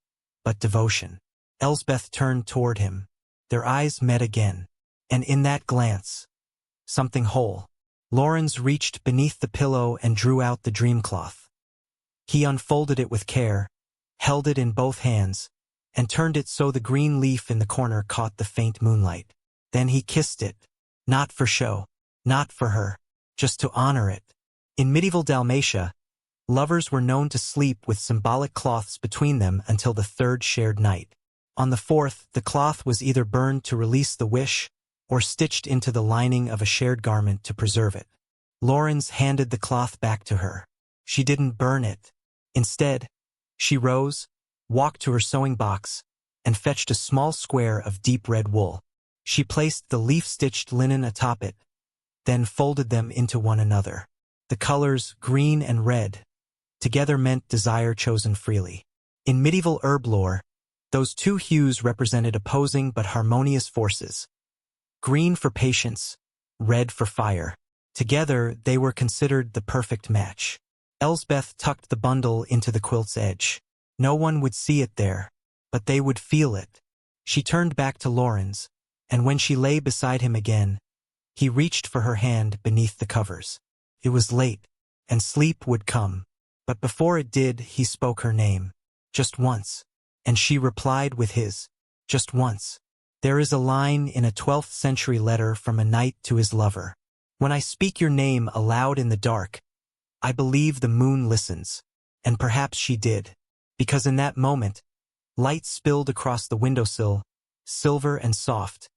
but devotion. Elsbeth turned toward him. Their eyes met again. And in that glance, something whole. Lawrence reached beneath the pillow and drew out the dream cloth. He unfolded it with care, held it in both hands, and turned it so the green leaf in the corner caught the faint moonlight. Then he kissed it, not for show, not for her, just to honor it. In medieval Dalmatia, lovers were known to sleep with symbolic cloths between them until the third shared night. On the fourth, the cloth was either burned to release the wish, or stitched into the lining of a shared garment to preserve it. Lawrence handed the cloth back to her. She didn't burn it. Instead, she rose, walked to her sewing box, and fetched a small square of deep red wool. She placed the leaf-stitched linen atop it, then folded them into one another. The colors, green and red, together meant desire chosen freely. In medieval herb lore, those two hues represented opposing but harmonious forces. Green for patience, red for fire. Together, they were considered the perfect match. Elsbeth tucked the bundle into the quilt's edge. No one would see it there, but they would feel it. She turned back to Lawrence, and when she lay beside him again, he reached for her hand beneath the covers. It was late, and sleep would come, but before it did, he spoke her name. Just once. And she replied with his, just once. There is a line in a 12th century letter from a knight to his lover. When I speak your name aloud in the dark, I believe the moon listens. And perhaps she did, because in that moment, light spilled across the windowsill, silver and soft,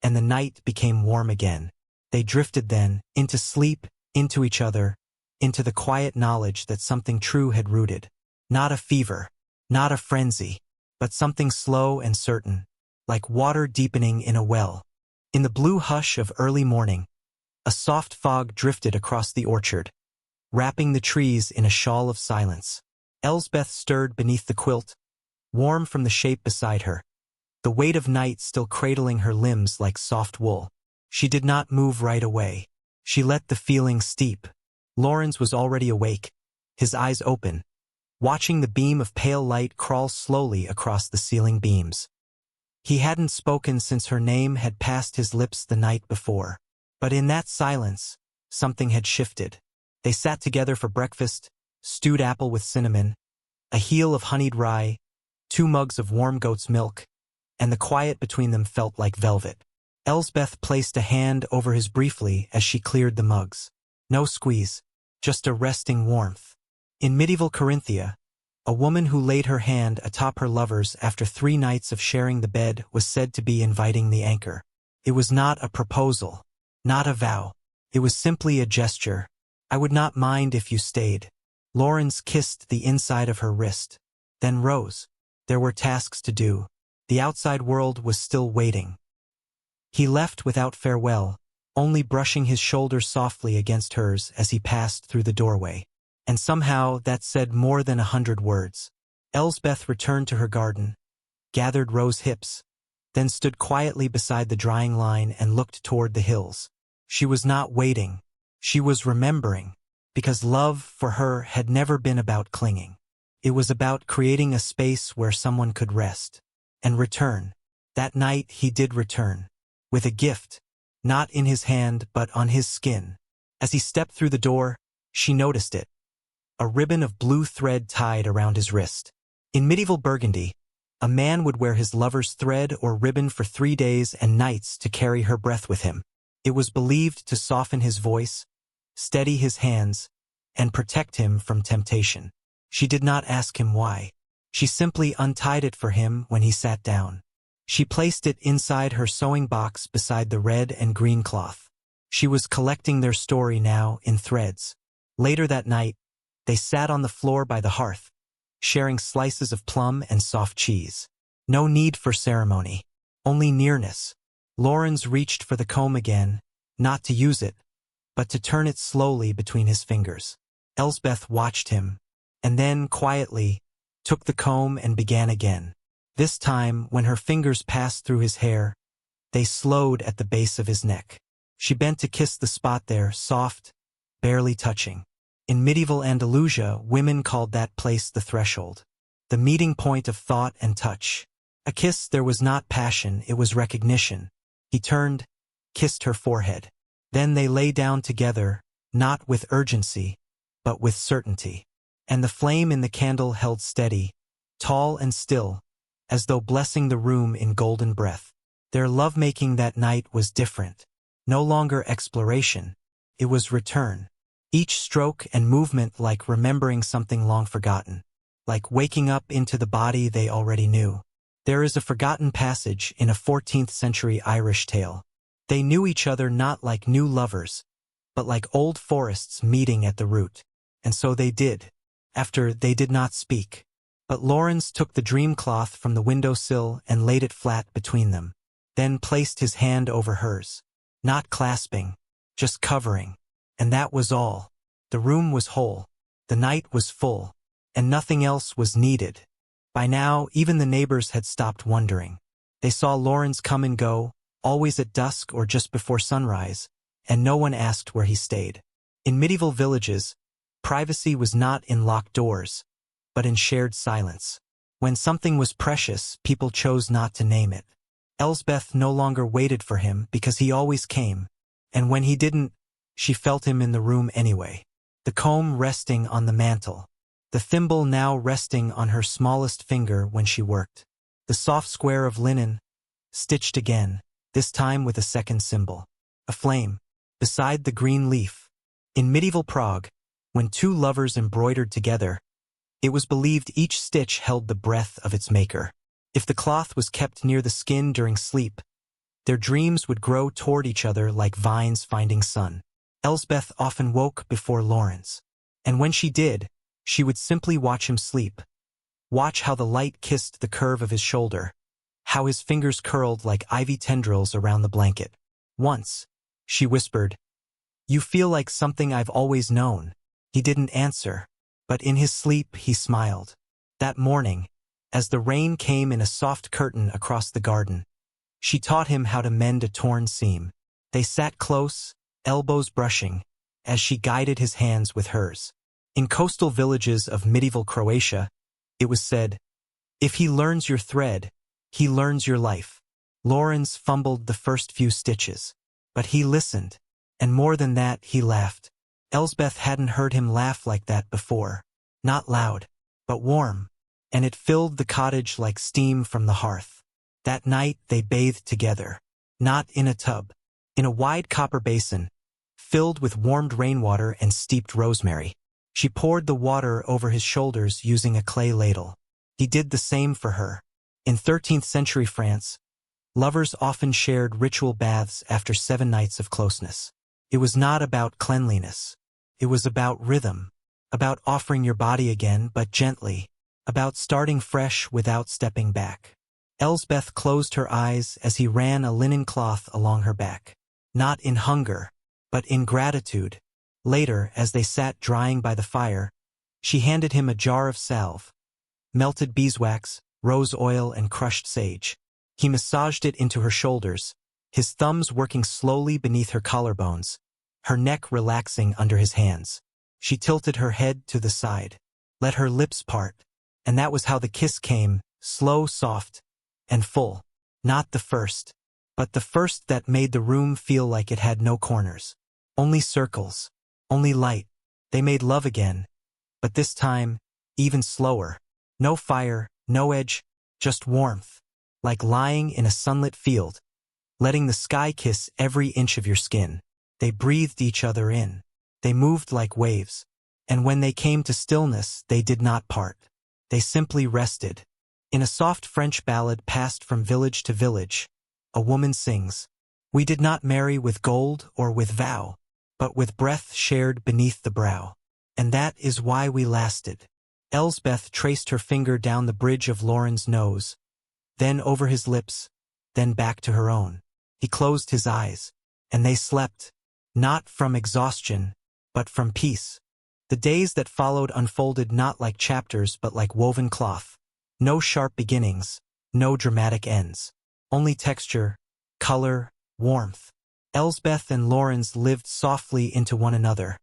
and the night became warm again. They drifted then, into sleep, into each other, into the quiet knowledge that something true had rooted. Not a fever, not a frenzy, but something slow and certain, like water deepening in a well. In the blue hush of early morning, a soft fog drifted across the orchard, wrapping the trees in a shawl of silence. Elsbeth stirred beneath the quilt, warm from the shape beside her, the weight of night still cradling her limbs like soft wool. She did not move right away. She let the feeling steep. Lawrence was already awake, his eyes open, watching the beam of pale light crawl slowly across the ceiling beams. He hadn't spoken since her name had passed his lips the night before. But in that silence, something had shifted. They sat together for breakfast, stewed apple with cinnamon, a heel of honeyed rye, 2 mugs of warm goat's milk, and the quiet between them felt like velvet. Elsbeth placed a hand over his briefly as she cleared the mugs. No squeeze, just a resting warmth. In medieval Corinthia, a woman who laid her hand atop her lover's after 3 nights of sharing the bed was said to be inviting the anchor. It was not a proposal, not a vow. It was simply a gesture. I would not mind if you stayed. Lawrence kissed the inside of her wrist, then rose. There were tasks to do. The outside world was still waiting. He left without farewell, only brushing his shoulder softly against hers as he passed through the doorway. And somehow that said more than 100 words. Elsbeth returned to her garden, gathered rose hips, then stood quietly beside the drying line and looked toward the hills. She was not waiting. She was remembering, because love for her had never been about clinging. It was about creating a space where someone could rest and return. That night he did return, with a gift, not in his hand but on his skin. As he stepped through the door, she noticed it. A ribbon of blue thread tied around his wrist. In medieval Burgundy, a man would wear his lover's thread or ribbon for 3 days and nights to carry her breath with him. It was believed to soften his voice, steady his hands, and protect him from temptation. She did not ask him why. She simply untied it for him when he sat down. She placed it inside her sewing box beside the red and green cloth. She was collecting their story now in threads. Later that night, they sat on the floor by the hearth, sharing slices of plum and soft cheese. No need for ceremony, only nearness. Lawrence reached for the comb again, not to use it, but to turn it slowly between his fingers. Elsbeth watched him, and then, quietly, took the comb and began again. This time, when her fingers passed through his hair, they slowed at the base of his neck. She bent to kiss the spot there, soft, barely touching. In medieval Andalusia, women called that place the threshold, the meeting point of thought and touch. A kiss there was not passion, it was recognition. He turned, kissed her forehead. Then they lay down together, not with urgency, but with certainty. And the flame in the candle held steady, tall and still, as though blessing the room in golden breath. Their lovemaking that night was different. No longer exploration, it was return. Each stroke and movement like remembering something long forgotten, like waking up into the body they already knew. There is a forgotten passage in a 14th century Irish tale. They knew each other not like new lovers, but like old forests meeting at the root. And so they did. After they did not speak. But Lawrence took the dream cloth from the windowsill and laid it flat between them, then placed his hand over hers. Not clasping, just covering. And that was all. The room was whole. The night was full. And nothing else was needed. By now, even the neighbors had stopped wondering. They saw Lawrence come and go, always at dusk or just before sunrise, and no one asked where he stayed. In medieval villages, privacy was not in locked doors, but in shared silence. When something was precious, people chose not to name it. Elsbeth no longer waited for him because he always came, and when he didn't, she felt him in the room anyway. The comb resting on the mantel. The thimble now resting on her smallest finger when she worked. The soft square of linen, stitched again, this time with a second symbol. A flame, beside the green leaf. In medieval Prague, when two lovers embroidered together, it was believed each stitch held the breath of its maker. If the cloth was kept near the skin during sleep, their dreams would grow toward each other like vines finding sun. Elsbeth often woke before Lawrence. And when she did, she would simply watch him sleep. Watch how the light kissed the curve of his shoulder, how his fingers curled like ivy tendrils around the blanket. Once, she whispered, "You feel like something I've always known." He didn't answer, but in his sleep he smiled. That morning, as the rain came in a soft curtain across the garden, she taught him how to mend a torn seam. They sat close, elbows brushing, as she guided his hands with hers. In coastal villages of medieval Croatia, it was said, "If he learns your thread, he learns your life." Lawrence fumbled the first few stitches, but he listened, and more than that, he laughed. Elsbeth hadn't heard him laugh like that before. Not loud, but warm, and it filled the cottage like steam from the hearth. That night they bathed together, not in a tub, in a wide copper basin, filled with warmed rainwater and steeped rosemary. She poured the water over his shoulders using a clay ladle. He did the same for her. In 13th century France, lovers often shared ritual baths after 7 nights of closeness. It was not about cleanliness. It was about rhythm, about offering your body again but gently, about starting fresh without stepping back. Elsbeth closed her eyes as he ran a linen cloth along her back. Not in hunger, but in gratitude. Later, as they sat drying by the fire, she handed him a jar of salve, melted beeswax, rose oil, and crushed sage. He massaged it into her shoulders, his thumbs working slowly beneath her collarbones, her neck relaxing under his hands. She tilted her head to the side, let her lips part, and that was how the kiss came, slow, soft, and full. Not the first, but the first that made the room feel like it had no corners. Only circles, only light. They made love again, but this time, even slower. No fire, no edge, just warmth, like lying in a sunlit field, letting the sky kiss every inch of your skin. They breathed each other in. They moved like waves. And when they came to stillness, they did not part. They simply rested. In a soft French ballad passed from village to village, a woman sings, "We did not marry with gold or with vow, but with breath shared beneath the brow. And that is why we lasted." Elsbeth traced her finger down the bridge of Lauren's nose, then over his lips, then back to her own. He closed his eyes, and they slept, not from exhaustion, but from peace. The days that followed unfolded not like chapters but like woven cloth. No sharp beginnings, no dramatic ends. Only texture, color, warmth. Elsbeth and Lawrence lived softly into one another,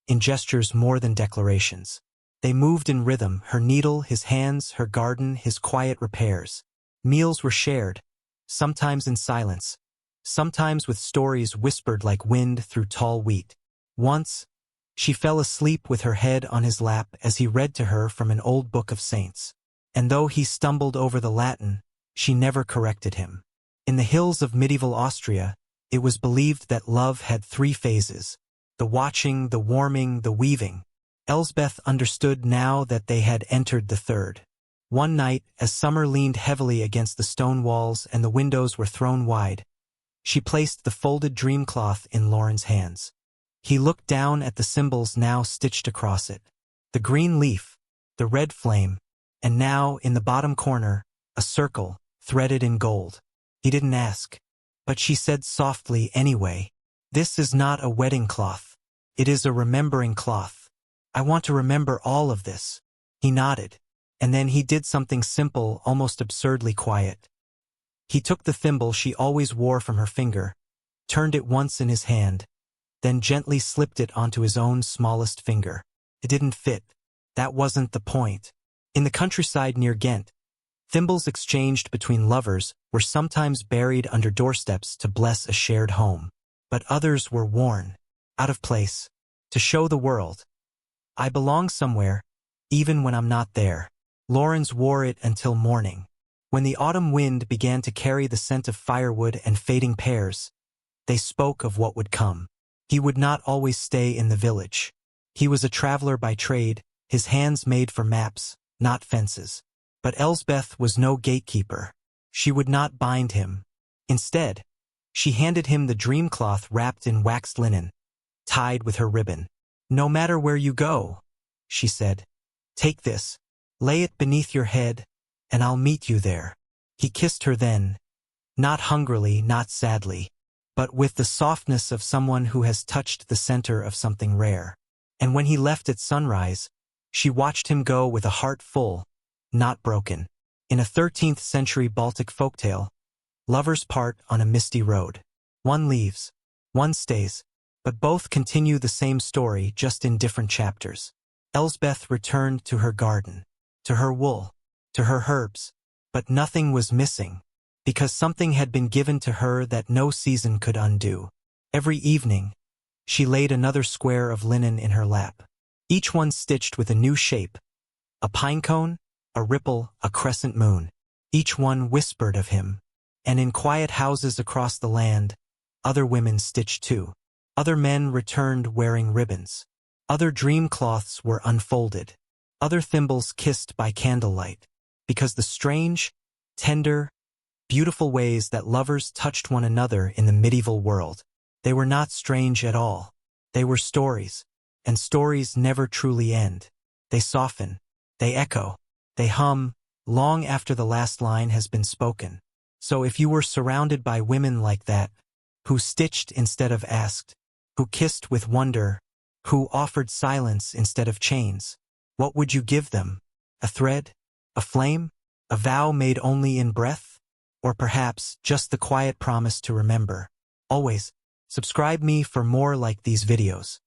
in gestures more than declarations. They moved in rhythm, her needle, his hands, her garden, his quiet repairs. Meals were shared, sometimes in silence, sometimes with stories whispered like wind through tall wheat. Once, she fell asleep with her head on his lap as he read to her from an old book of saints. And though he stumbled over the Latin, she never corrected him. In the hills of medieval Austria, it was believed that love had 3 phases: the watching, the warming, the weaving. Elsbeth understood now that they had entered the 3rd. One night, as summer leaned heavily against the stone walls and the windows were thrown wide, she placed the folded dreamcloth in Lauren's hands. He looked down at the symbols now stitched across it. The green leaf, the red flame, and now, in the bottom corner, a circle, threaded in gold. He didn't ask, but she said softly anyway, "This is not a wedding cloth. It is a remembering cloth. I want to remember all of this." He nodded, and then he did something simple, almost absurdly quiet. He took the thimble she always wore from her finger, turned it once in his hand, then gently slipped it onto his own smallest finger. It didn't fit. That wasn't the point. In the countryside near Ghent, thimbles exchanged between lovers were sometimes buried under doorsteps to bless a shared home. But others were worn, out of place, to show the world, "I belong somewhere, even when I'm not there." Lawrence wore it until morning. When the autumn wind began to carry the scent of firewood and fading pears, they spoke of what would come. He would not always stay in the village. He was a traveler by trade, his hands made for maps, not fences. But Elsbeth was no gatekeeper. She would not bind him. Instead, she handed him the dreamcloth wrapped in waxed linen, tied with her ribbon. "No matter where you go," she said, "take this, lay it beneath your head, and I'll meet you there." He kissed her then, not hungrily, not sadly, but with the softness of someone who has touched the center of something rare. And when he left at sunrise, she watched him go with a heart full, not broken. In a 13th century Baltic folktale, lovers part on a misty road. One leaves, one stays, but both continue the same story, just in different chapters. Elsbeth returned to her garden, to her wool, to her herbs, but nothing was missing, because something had been given to her that no season could undo. Every evening, she laid another square of linen in her lap, each one stitched with a new shape: a pinecone, a ripple, a crescent moon. Each one whispered of him. And in quiet houses across the land, other women stitched too. Other men returned wearing ribbons. Other dream cloths were unfolded. Other thimbles kissed by candlelight. Because the strange, tender, beautiful ways that lovers touched one another in the medieval world, they were not strange at all. They were stories, and stories never truly end. They soften, they echo, they hum, long after the last line has been spoken. So if you were surrounded by women like that, who stitched instead of asked, who kissed with wonder, who offered silence instead of chains, what would you give them? A thread? A flame? A vow made only in breath? Or perhaps just the quiet promise to remember? Always, subscribe me for more like these videos.